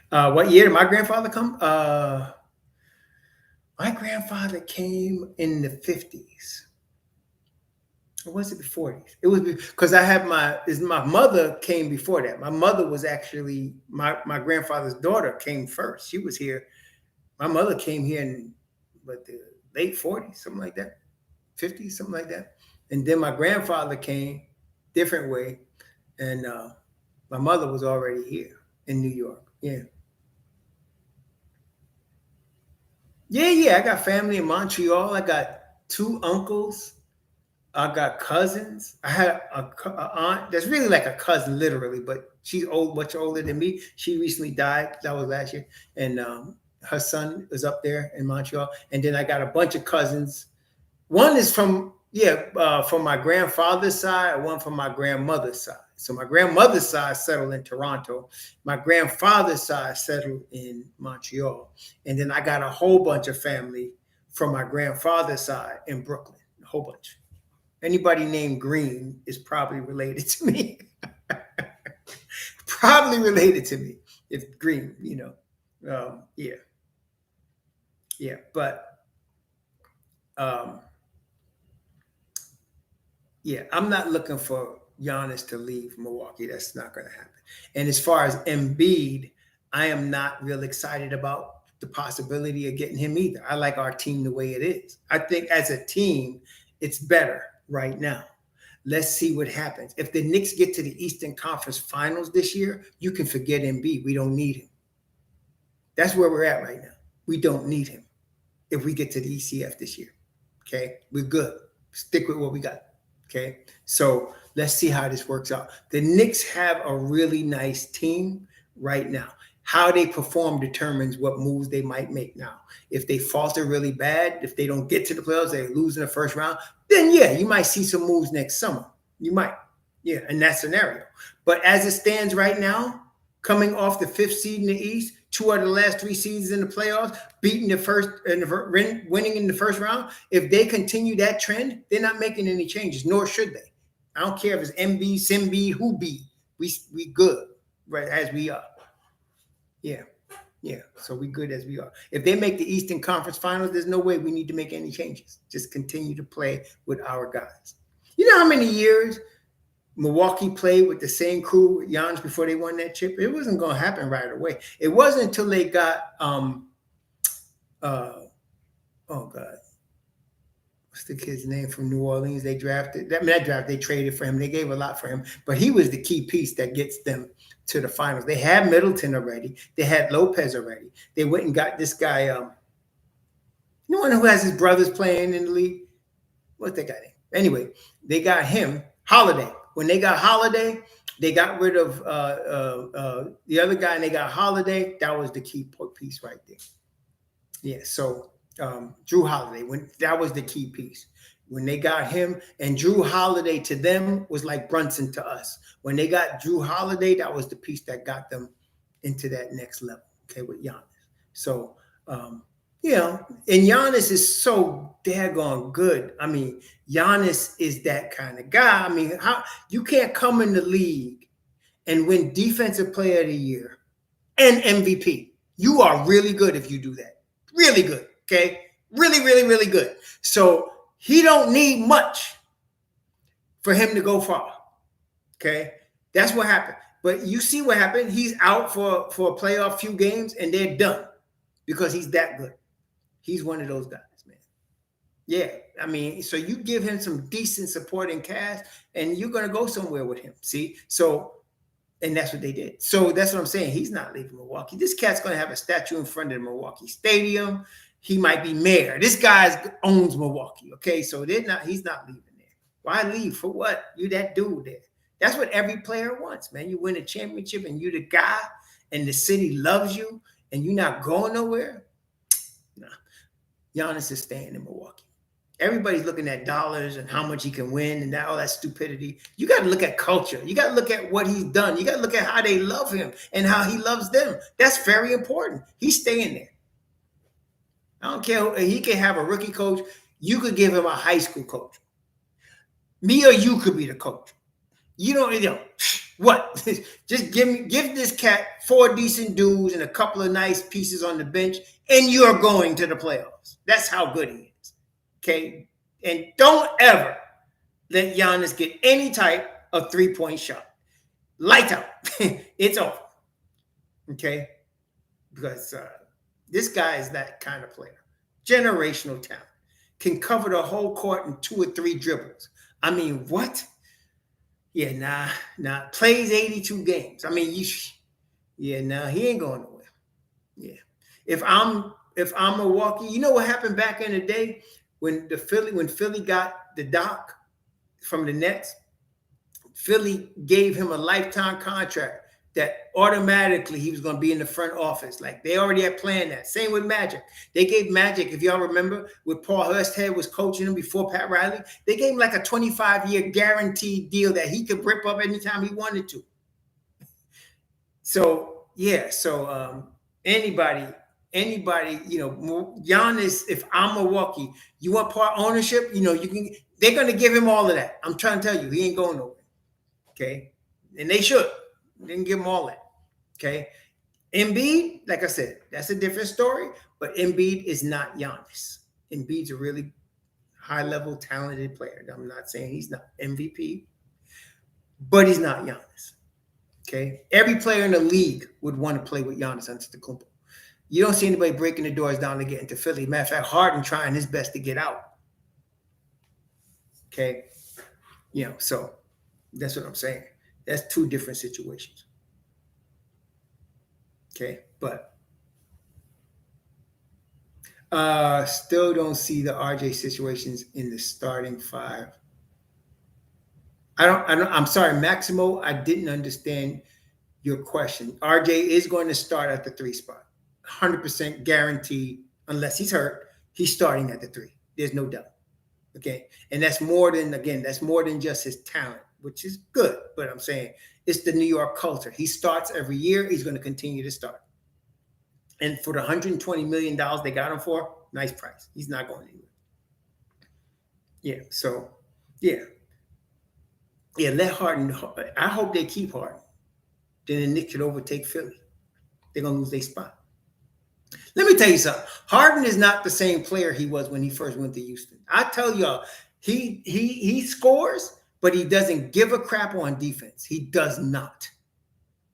What year did my grandfather come? My grandfather came in the 50s. Or was it the 40s? It was because I had my mother came before that. My mother was actually, my grandfather's daughter came first. She was here. My mother came here in the late 40s, something like that. 50s, something like that. And then my grandfather came different way. And my mother was already here in New York. Yeah. Yeah. I got family in Montreal. I got 2 uncles. I got cousins. I had a aunt that's really like a cousin, literally, but she's much older than me. She recently died. That was last year. And her son is up there in Montreal. And then I got a bunch of cousins. One is from my grandfather's side, one from my grandmother's side. So my grandmother's side settled in Toronto. My grandfather's side settled in Montreal. And then I got a whole bunch of family from my grandfather's side in Brooklyn, a whole bunch. Anybody named Green is probably related to me. Probably related to me. It's Green, yeah. But I'm not looking for Giannis to leave Milwaukee. That's not going to happen. And as far as Embiid, I am not real excited about the possibility of getting him either. I like our team the way it is. I think as a team, it's better right now. Let's see what happens. If the Knicks get to the Eastern Conference Finals this year, you can forget Embiid. We don't need him. That's where we're at right now. We don't need him if we get to the ECF this year. Okay? We're good. Stick with what we got. Okay. So let's see how this works out. The Knicks have a really nice team right now. How they perform determines what moves they might make now. If they falter really bad, if they don't get to the playoffs, they lose in the first round, then yeah, you might see some moves next summer. You might. Yeah, in that scenario. But as it stands right now, coming off the 5th seed in the East, 2 out of the last 3 seasons in the playoffs, beating the first and winning in the first round. If they continue that trend, they're not making any changes, nor should they. I don't care if it's MB, Simb, who be. We good, right, as we are. Yeah. Yeah. So we good as we are. If they make the Eastern Conference Finals, there's no way we need to make any changes. Just continue to play with our guys. You know how many years Milwaukee played with the same crew with Giannis before they won that chip? It wasn't going to happen right away. It wasn't until they got oh God, what's the kid's name from New Orleans? They drafted. I mean, that draft they traded for him. They gave a lot for him, but he was the key piece that gets them to the finals. They had Middleton already. They had Lopez already. They went and got this guy. The one who has his brothers playing in the league. What's that guy name? Anyway, they got him. Holiday. When they got Holiday, they got rid of the other guy, and they got Holiday. That was the key piece right there. Yeah, so Drew Holiday, that was the key piece. When they got him, and Drew Holiday to them was like Brunson to us. When they got Drew Holiday, that was the piece that got them into that next level, okay, with Giannis. So, you know, and Giannis is so daggone good. I mean, Giannis is that kind of guy. I mean, how you can't come in the league and win Defensive Player of the Year and MVP. You are really good if you do that. Really good, okay? Really, really, really good. So he don't need much for him to go far, okay? That's what happened. But you see what happened. He's out for a playoff few games, and they're done because he's that good. He's one of those guys, man. Yeah, I mean, so you give him some decent supporting cast, and you're going to go somewhere with him, see? So, and that's what they did. So that's what I'm saying. He's not leaving Milwaukee. This cat's going to have a statue in front of the Milwaukee Stadium. He might be mayor. This guy owns Milwaukee, okay? So he's not leaving there. Why leave? For what? You that dude there. That's what every player wants, man. You win a championship, and you're the guy, and the city loves you, and you're not going nowhere. Nah. Giannis is staying in Milwaukee. Everybody's looking at dollars and how much he can win and all that stupidity. You got to look at culture. You got to look at what he's done. You got to look at how they love him and how he loves them. That's very important. He's staying there. I don't care. He can have a rookie coach. You could give him a high school coach. Me or you could be the coach. You know what? Just give this cat 4 decent dudes and a couple of nice pieces on the bench, and you're going to the playoffs. That's how good he is. Okay? And don't ever let Giannis get any type of 3-point shot. Light out. It's over. Okay? Because this guy is that kind of player. Generational talent. Can cover the whole court in 2 or 3 dribbles. I mean, what? Yeah, nah. Plays 82 games. I mean, he ain't going nowhere. Yeah. If I'm Milwaukee, you know what happened back in the day when Philly got the Doc from the Nets? Philly gave him a lifetime contract that automatically he was going to be in the front office. Like they already had planned that. Same with Magic. They gave Magic, if y'all remember, with Paul Hurst was coaching him before Pat Riley, they gave him like a 25-year guaranteed deal that he could rip up anytime he wanted to. So, yeah. So anybody, Giannis, if I'm Milwaukee, you want part ownership, they're going to give him all of that. I'm trying to tell you, he ain't going nowhere. Okay. And they should. They can give him all that. Okay. Embiid, like I said, that's a different story, but Embiid is not Giannis. Embiid's a really high-level, talented player. I'm not saying he's not MVP, but he's not Giannis. Okay. Every player in the league would want to play with Giannis Antetokounmpo. You don't see anybody breaking the doors down to get into Philly. Matter of fact, Harden trying his best to get out. Okay. So that's what I'm saying. That's 2 different situations. Okay. But Still don't see the RJ situations in the starting five. I'm sorry, Maximo. I didn't understand your question. RJ is going to start at the 3 spot. 100% guaranteed, unless he's hurt. He's starting at the 3. There's no doubt. Okay. And that's more than, again, that's more than just his talent, which is good. But I'm saying it's the New York culture. He starts every year. He's going to continue to start. And for the $120 million they got him for, nice price. He's not going anywhere. Yeah. So, yeah. Yeah, let Harden. I hope they keep Harden. Then the Knicks should overtake Philly. They're going to lose their spot. Let me tell you something. Harden is not the same player he was when he first went to Houston. I tell y'all, he scores, but he doesn't give a crap on defense. He does not.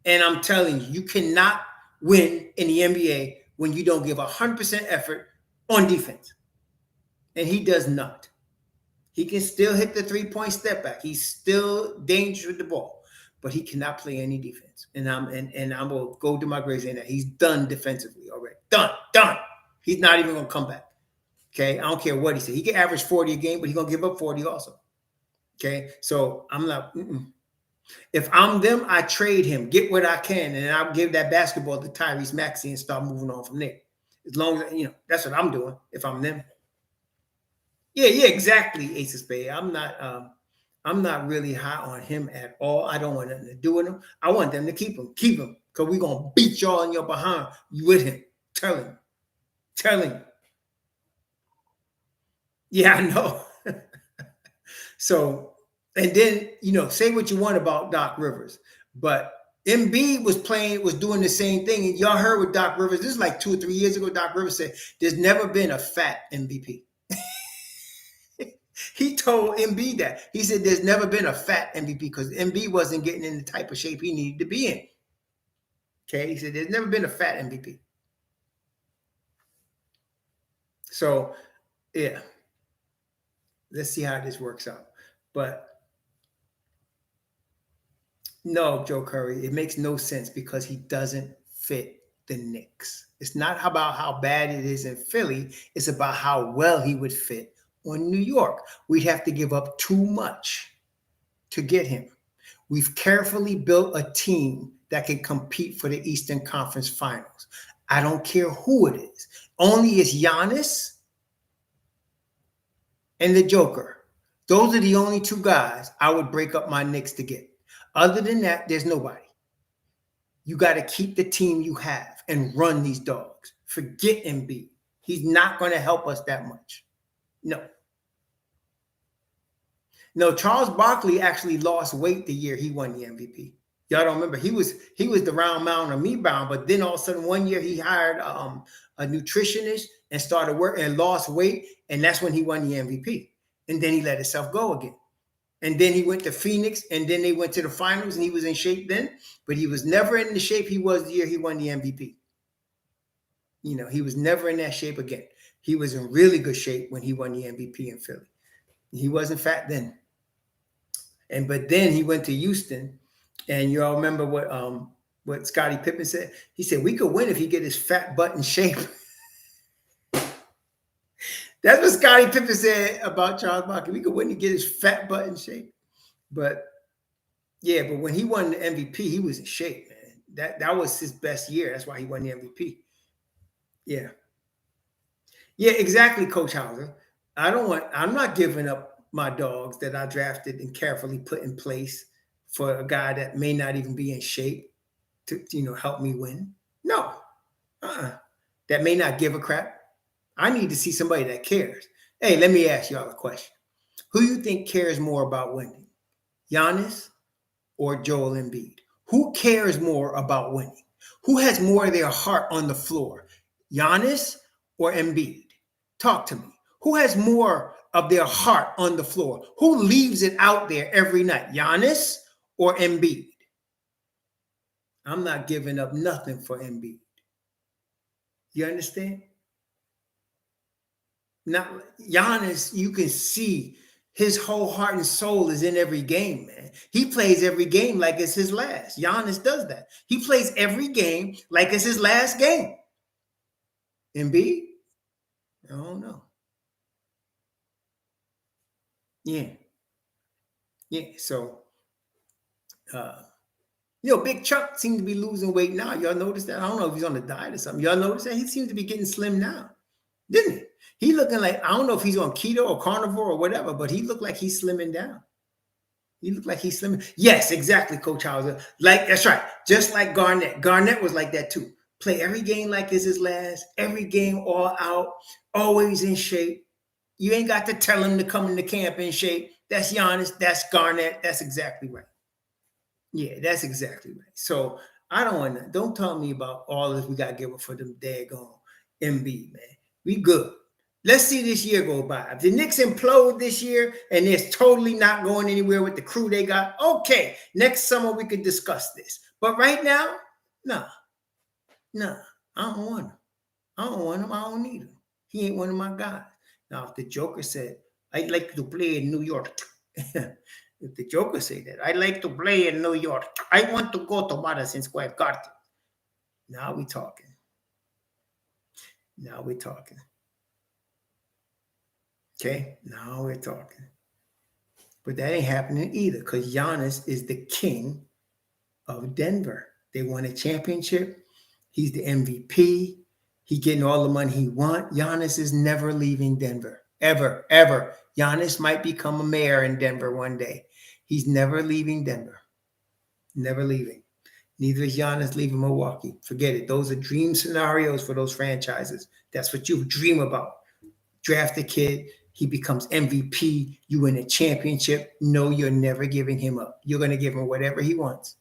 And I'm telling you, you cannot win in the NBA when you don't give 100% effort on defense. And he does not. He can still hit the 3-point step back. He's still dangerous with the ball, but he cannot play any defense. And I'm gonna go to my grave saying that he's done defensively already. Done. He's not even gonna come back. Okay, I don't care what he said. He can average 40 a game, but he's gonna give up 40 also. Okay, so I'm not. If I'm them, I trade him, get what I can, and I'll give that basketball to Tyrese Maxey and start moving on from there. As long as that's what I'm doing. If I'm them. Yeah, exactly, Ace of Spades. I'm not really high on him at all. I don't want nothing to do with him. I want them to keep him, because we're gonna beat y'all in your behind with him. Tell him. Yeah, I know. So, and then say what you want about Doc Rivers, but MB was doing the same thing. And y'all heard with Doc Rivers. This is like 2 or 3 years ago. Doc Rivers said, "There's never been a fat MVP." He told MB that. He said there's never been a fat MVP because MB wasn't getting in the type of shape he needed to be in. Okay, he said there's never been a fat MVP. So, yeah, let's see how this works out. But no, Joe Curry, it makes no sense because he doesn't fit the Knicks. It's not about how bad it is in Philly. It's about how well he would fit on New York. We'd have to give up too much to get him. We've carefully built a team that can compete for the Eastern Conference Finals. I don't care who it is. Only it's Giannis and the Joker. Those are the only 2 guys I would break up my Knicks to get. Other than that, there's nobody. You got to keep the team you have and run these dogs. Forget Embiid. He's not going to help us that much. No, Charles Barkley actually lost weight the year he won the MVP. Y'all don't remember. He was the round mound of me bound, but then all of a sudden one year he hired a nutritionist and started working and lost weight, and that's when he won the MVP. And then he let himself go again. And then he went to Phoenix, and then they went to the finals, and he was in shape then, but he was never in the shape he was the year he won the MVP. He was never in that shape again. He was in really good shape when he won the MVP in Philly. He wasn't fat then. But then he went to Houston, and you all remember what Scottie Pippen said? He said, "We could win if he get his fat butt in shape." That's what Scottie Pippen said about Charles Barkley. We could win to get his fat butt in shape. But when he won the MVP, he was in shape, man. That was his best year. That's why he won the MVP. Yeah. Yeah, exactly, Coach Hauser. I'm not giving up my dogs that I drafted and carefully put in place for a guy that may not even be in shape to, help me win. No. That may not give a crap. I need to see somebody that cares. Hey, let me ask y'all a question. Who you think cares more about winning? Giannis or Joel Embiid? Who cares more about winning? Who has more of their heart on the floor? Giannis or Embiid? Talk to me. Who has more of their heart on the floor? Who leaves it out there every night? Giannis or Embiid? I'm not giving up nothing for Embiid. You understand? Now, Giannis, you can see his whole heart and soul is in every game, man. He plays every game like it's his last. Giannis does that. He plays every game like it's his last game. Embiid, I don't know. Yeah. Yeah. So, Big Chuck seems to be losing weight now. Y'all notice that? I don't know if he's on a diet or something. Y'all notice that? He seems to be getting slim now, didn't he? He looking like, I don't know if he's on keto or carnivore or whatever, but he looked like he's slimming down. He looked like he's slimming. Yes, exactly, Coach Hauser. Like, that's right. Just like Garnett. Garnett was like that too. Play every game like it's his last. Every game all out. Always in shape. You ain't got to tell him to come into camp in shape. That's Giannis. That's Garnett. That's exactly right. Yeah, that's exactly right. So I don't want to. Don't tell me about all this we got to give up for them daggone MB, man. We good. Let's see this year go by. If the Knicks implode this year and it's totally not going anywhere with the crew they got, okay, next summer we could discuss this. But right now, nah, I don't want him. I don't want him. I don't need him. He ain't one of my guys. Now, if the Joker said, I'd like to play in New York. If the Joker say that, I'd like to play in New York. I want to go to Madison Square Garden. Now we talking. Now we're talking. Okay, now we're talking. But that ain't happening either because Giannis is the king of Denver. They won a championship. He's the MVP. He getting all the money he want. Giannis is never leaving Denver. Ever, ever. Giannis might become a mayor in Denver one day. He's never leaving Denver. Never leaving. Neither is Giannis leaving Milwaukee. Forget it. Those are dream scenarios for those franchises. That's what you dream about. Draft a kid. He becomes MVP. You win a championship. No, you're never giving him up. You're going to give him whatever he wants.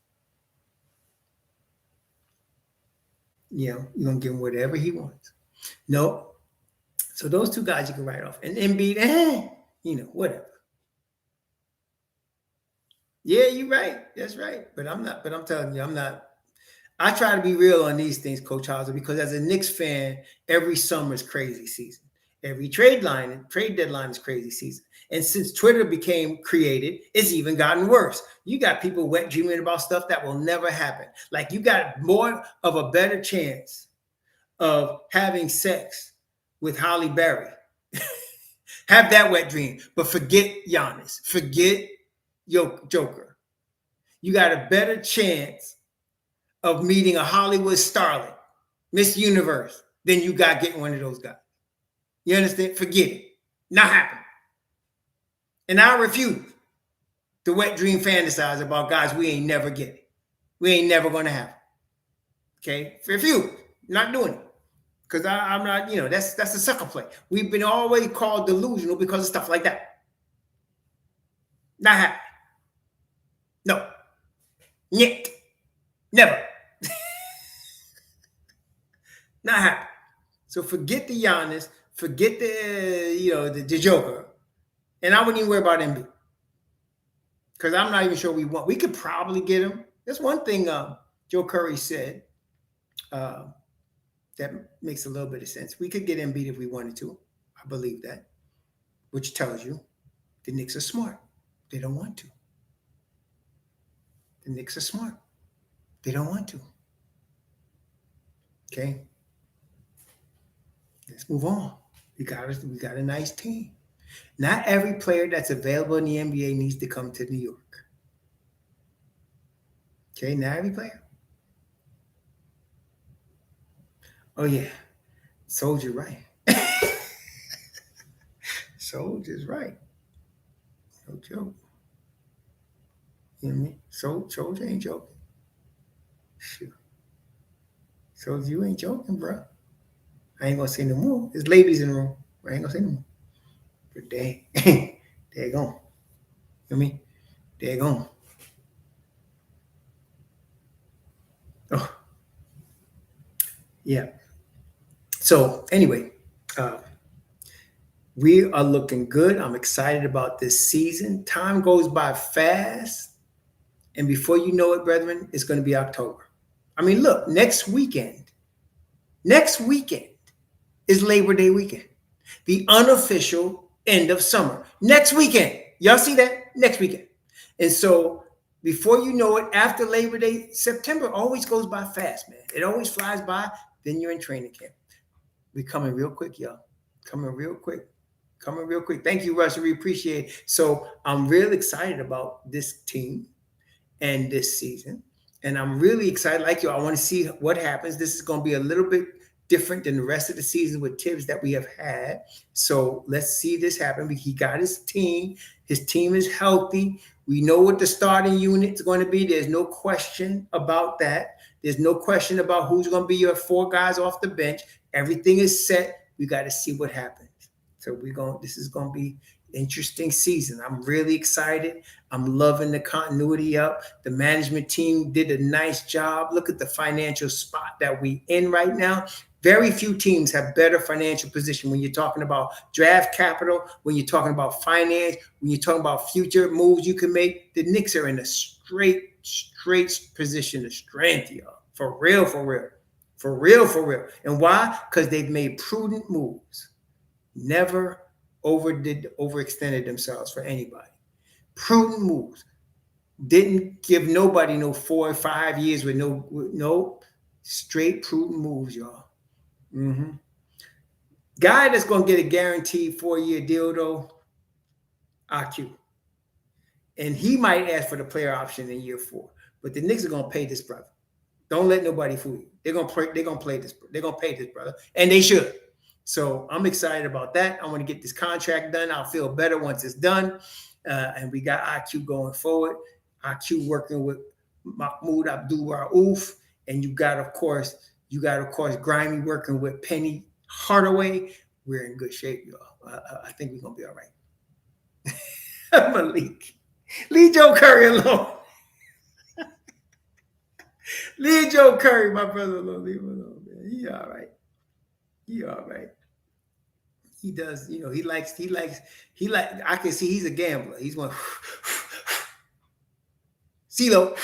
You're going to give him whatever he wants. No. So those two guys you can write off. And Embiid, whatever. Yeah, you're right. That's right. But I'm telling you, I'm not. I try to be real on these things, Coach Hauser, because as a Knicks fan, every summer is crazy season. Every trade deadline is crazy season. And since Twitter became created, it's even gotten worse. You got people wet dreaming about stuff that will never happen. Like you got more of a better chance of having sex with Halle Berry. Have that wet dream, but forget Giannis. Forget Joker. You got a better chance of meeting a Hollywood starlet, Miss Universe, than you got getting one of those guys. You understand? Forget it. Not happening. And I refuse to wet dream fantasize about guys we ain't never getting. We ain't never going to have. Okay? Refuse. Not doing it. Because I'm not, that's a sucker play. We've been always called delusional because of stuff like that. Not happening. No. Yet. Never. Not happening. So forget the Giannis. Forget the Joker. And I wouldn't even worry about MB. Because I'm not even sure we want. We could probably get him. That's one thing Joe Curry said that makes a little bit of sense. We could get Embiid if we wanted to. I believe that. Which tells you the Knicks are smart. They don't want to. The Knicks are smart. They don't want to. Okay. Let's move on. We got a nice team. Not every player that's available in the NBA needs to come to New York. Okay, not every player. Oh, yeah. Soldier right. Soldier's right. No joke. You know what I mean? Soldier ain't joking. Shoot. Soldier, you ain't joking, bro. I ain't gonna say no more. There's ladies in the room. I ain't gonna say no more. But they're gone. You know what I mean? They're gone. Oh. Yeah. So anyway, we are looking good. I'm excited about this season. Time goes by fast. And before you know it, brethren, it's going to be October. I mean, look, next weekend is Labor Day weekend, the unofficial end of summer. Next weekend. Y'all see that? Next weekend. And so before you know it, after Labor Day, September always goes by fast, man. It always flies by. Then you're in training camp. We're coming real quick, y'all. Coming real quick. Coming real quick. Thank you, Russ. We appreciate it. So I'm real excited about this team and this season. And I'm really excited, like you. I want to see what happens. This is going to be a little bit different than the rest of the season with Tibbs that we have had. So let's see this happen. He got his team. His team is healthy. We know what the starting unit is going to be. There's no question about that. There's no question about who's going to be your 4 guys off the bench. Everything is set. We got to see what happens. So this is going to be interesting season. I'm really excited. I'm loving the continuity up. The management team did a nice job. Look at the financial spot that we in right now. Very few teams have better financial position when you're talking about draft capital, when you're talking about finance, when you're talking about future moves you can make. The Knicks are in a straight position of strength, y'all. For real. And why? Because they've made prudent moves. Never overextended themselves for anybody. Prudent moves. Didn't give nobody no 4 or 5 years with no straight prudent moves, y'all. Guy that's going to get a guaranteed 4-year deal, though, IQ. And he might ask for the player option in year 4. But the Knicks are going to pay this brother. Don't let nobody fool you. They're going to play this. They're going to pay this brother. And they should. So I'm excited about that. I want to get this contract done. I'll feel better once it's done. And we got IQ going forward. IQ working with Mahmoud Abdul-Rauf. And you got, of course, Grimy working with Penny Hardaway. We're in good shape, y'all. I think we're going to be all right. Malik. Leave Joe Curry alone. Leave Joe Curry, my brother, alone. Leave him alone, man. He all right. He does, he likes, I can see he's a gambler. He's going, CeeLo.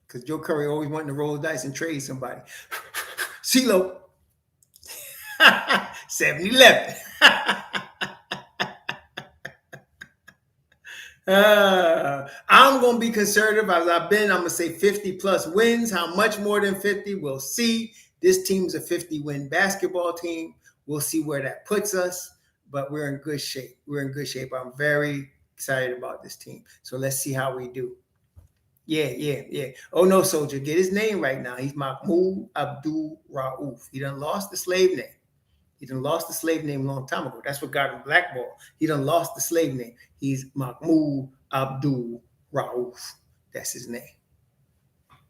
Because Joe Curry always wanting to roll the dice and trade somebody. CeeLo. 7-11. I'm going to be conservative as I've been. I'm going to say 50 plus wins. How much more than 50? We'll see. This team's a 50-win basketball team. We'll see where that puts us, but we're in good shape. I'm very excited about this team. So let's see how we do. Yeah. Oh, no, soldier. Get his name right now. He's Mahmoud Abdul-Rauf. He done lost the slave name. a long time ago. That's what got him blackballed. He done lost the slave name. He's Mahmoud Abdul-Rauf. That's his name.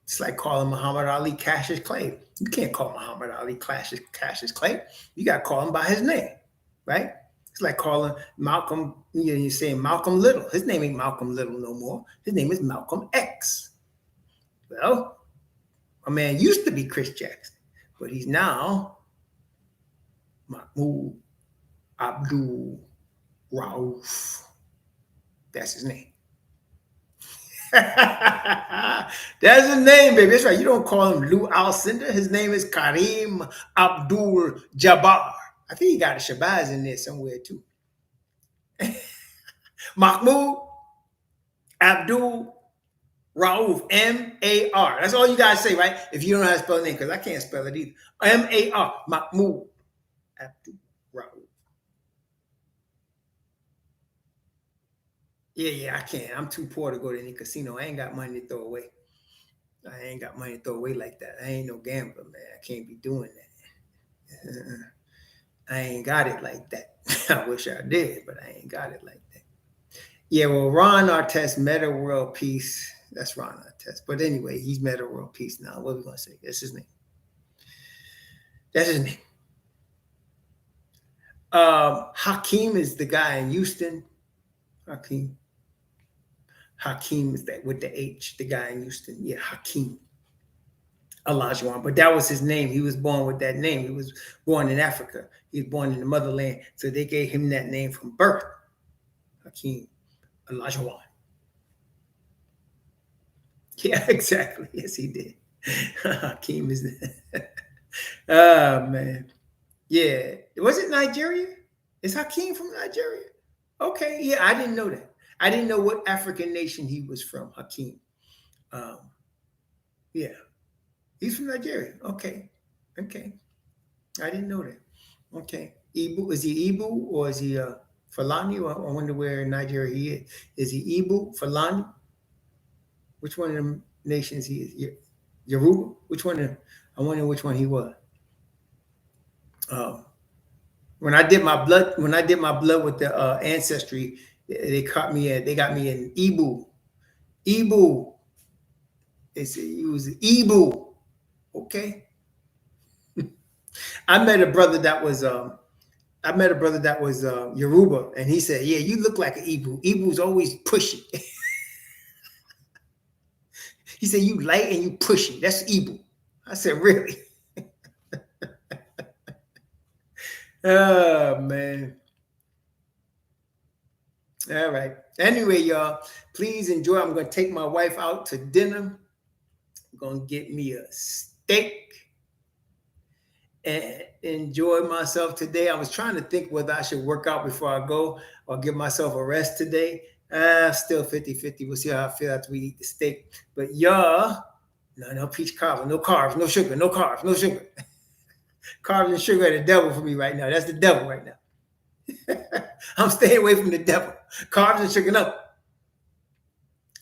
It's like calling Muhammad Ali Cassius Clay. You can't call Muhammad Ali Cassius Clay. You got to call him by his name, right? It's like calling Malcolm, you're saying Malcolm Little. His name ain't Malcolm Little no more. His name is Malcolm X. Well, a man used to be Chris Jackson, but he's now Mahmoud Abdul-Rauf. That's his name. That's his name, baby. That's right. You don't call him Lou Alcindor. His name is Kareem Abdul-Jabbar. I think he got a Shabazz in there somewhere too. Mahmoud Abdul-Rauf, M-A-R. That's all you guys say, right? If you don't know how to spell the name, because I can't spell it either. M-A-R, Mahmoud Abdul-Rauf. Yeah, I can't. I'm too poor to go to any casino. I ain't got money to throw away. Like that. I ain't no gambler, man. I can't be doing that. I ain't got it like that. I wish I did, but I ain't got it like that. Yeah, well, Ron Artest, Meta World Peace. That's Ron Artest. But anyway, he's Meta World Peace now. What are we going to say? That's his name. Hakeem is the guy in Houston. Hakeem is that with the H, the guy in Houston. Yeah, Hakeem Olajuwon. But that was his name. He was born with that name. He was born in Africa. He was born in the motherland. So they gave him that name from birth. Hakeem Olajuwon. Yeah, exactly. Yes, he did. Hakeem is oh, man. Yeah. Was it Nigeria? Is Hakeem from Nigeria? Okay. Yeah, I didn't know that. I didn't know what African nation he was from, Hakeem. Yeah. He's from Nigeria. Okay. I didn't know that. Okay. Ibu, is he Ibu or is he Fulani? I wonder where in Nigeria he is. Is he Ibu, Fulani? Which one of them nations he is? Yoruba? Which one? I wonder which one he was. Um, when I did my blood with the ancestry, they caught me at. They got me in Ibu. Ibu. He was Ibu. Okay. I met a brother that was Yoruba, and he said, "Yeah, you look like an Ibu. Ibu's always pushing." He said, "You light and you pushy. That's Ibu." I said, "Really?" Oh man. All right. Anyway, y'all, please enjoy. I'm gonna take my wife out to dinner. I'm gonna get me a steak and enjoy myself today. I was trying to think whether I should work out before I go or give myself a rest today. Still 50-50. We'll see how I feel after we eat the steak. But y'all, no peach cobbler, no carbs, no sugar, no carbs, no sugar. Carbs and sugar are the devil for me right now. That's the devil right now. I'm staying away from the devil. Carbs and sugar, no.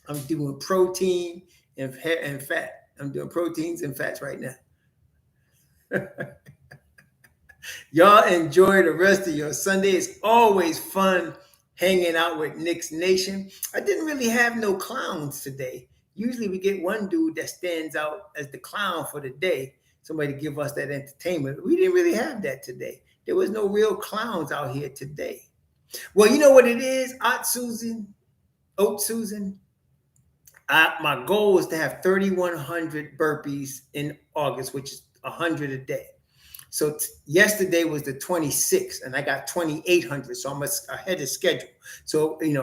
I'm doing protein and fat. I'm doing proteins and fats right now. Y'all enjoy the rest of your Sunday. It's always fun hanging out with Knicks Nation. I didn't really have no clowns today. Usually we get one dude that stands out as the clown for the day. Somebody to give us that entertainment. We didn't really have that today. There was no real clowns out here today. Well, you know what it is, Aunt Susan, my goal is to have 3,100 burpees in August, which is 100 a day. So yesterday was the 26th, and I got 2,800. So I'm ahead of schedule. So I'm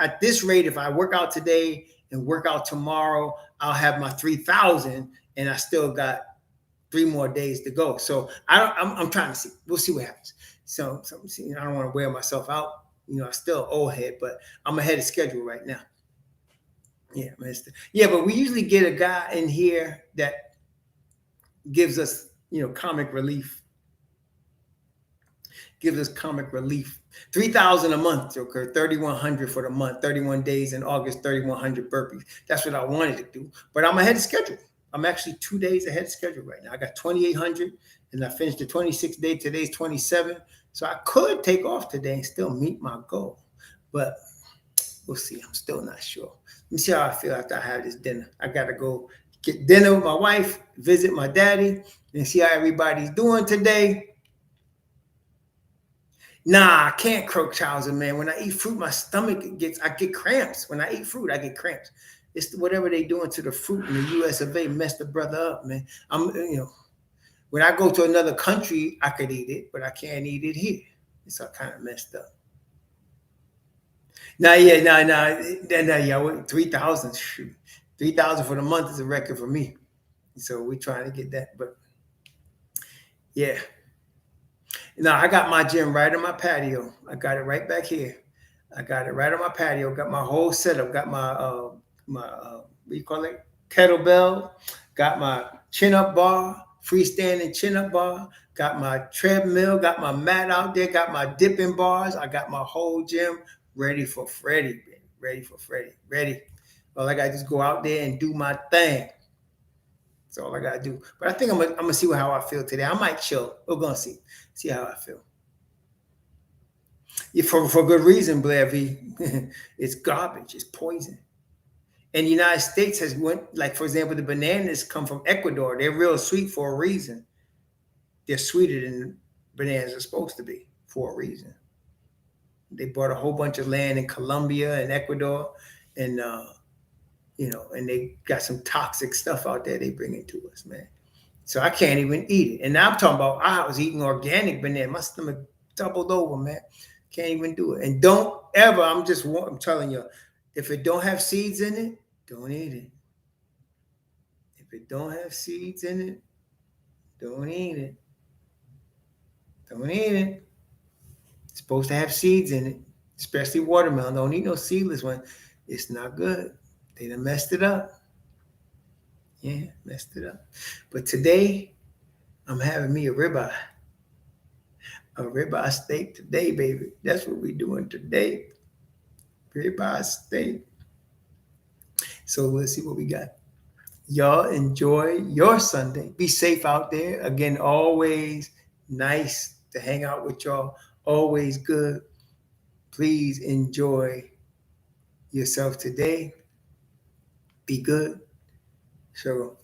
at this rate. If I work out today and work out tomorrow, I'll have my 3,000, and I still got 3 more days to go. So I'm trying to see. We'll see what happens. So I don't want to wear myself out. I'm still old head, but I'm ahead of schedule right now. Yeah, Mister. Yeah, but we usually get a guy in here that gives us, comic relief. Gives us comic relief. 3,000 a month, okay? 3,100 for the month. 31 days in August. 3,100 burpees. That's what I wanted to do, but I'm ahead of schedule. I'm actually 2 days ahead of schedule right now. I got 2,800, and I finished the 26th day. Today's 27, so I could take off today and still meet my goal, but we'll see. I'm still not sure. Let me see how I feel after I have this dinner. I got to go get dinner with my wife, visit my daddy, and see how everybody's doing today. Nah, I can't croak Chowser, man. When I eat fruit, my stomach I get cramps. When I eat fruit, I get cramps. It's whatever they doing to the fruit in the US of A messed the brother up, man. When I go to another country, I could eat it, but I can't eat it here. It's all kind of messed up. No, 3,000. 3,000 for the month is a record for me. So we're trying to get that. But yeah. No, I got my gym right on my patio. I got it right back here. I got it right on my patio. Got my whole setup. Got my what do you call it? Kettlebell. Got my chin-up bar, freestanding chin-up bar. Got my treadmill. Got my mat out there. Got my dipping bars. I got my whole gym ready for Freddie. Ready for Freddie. Ready. Well, I got to just go out there and do my thing. That's all I got to do. But I think I'm gonna see how I feel today. I might chill. We're gonna see how I feel. Yeah, for good reason, Blair V. It's garbage. It's poison. And the United States has went, like, for example, the bananas come from Ecuador. They're real sweet for a reason. They're sweeter than bananas are supposed to be for a reason. They bought a whole bunch of land in Colombia and Ecuador, and and they got some toxic stuff out there they bring into us, man. So I can't even eat it. And now I'm talking about I was eating organic banana. My stomach doubled over, man. Can't even do it. And don't ever, I'm telling you, if it don't have seeds in it, don't eat it. If it don't have seeds in it, don't eat it. Don't eat it. It's supposed to have seeds in it, especially watermelon. Don't eat no seedless one. It's not good. They done messed it up. Yeah, messed it up. But today, I'm having me a ribeye. A ribeye steak today, baby. That's what we're doing today. Ribeye steak. So let's see what we got. Y'all enjoy your Sunday. Be safe out there. Again, always nice to hang out with y'all. Always good. Please enjoy yourself today. Be good. So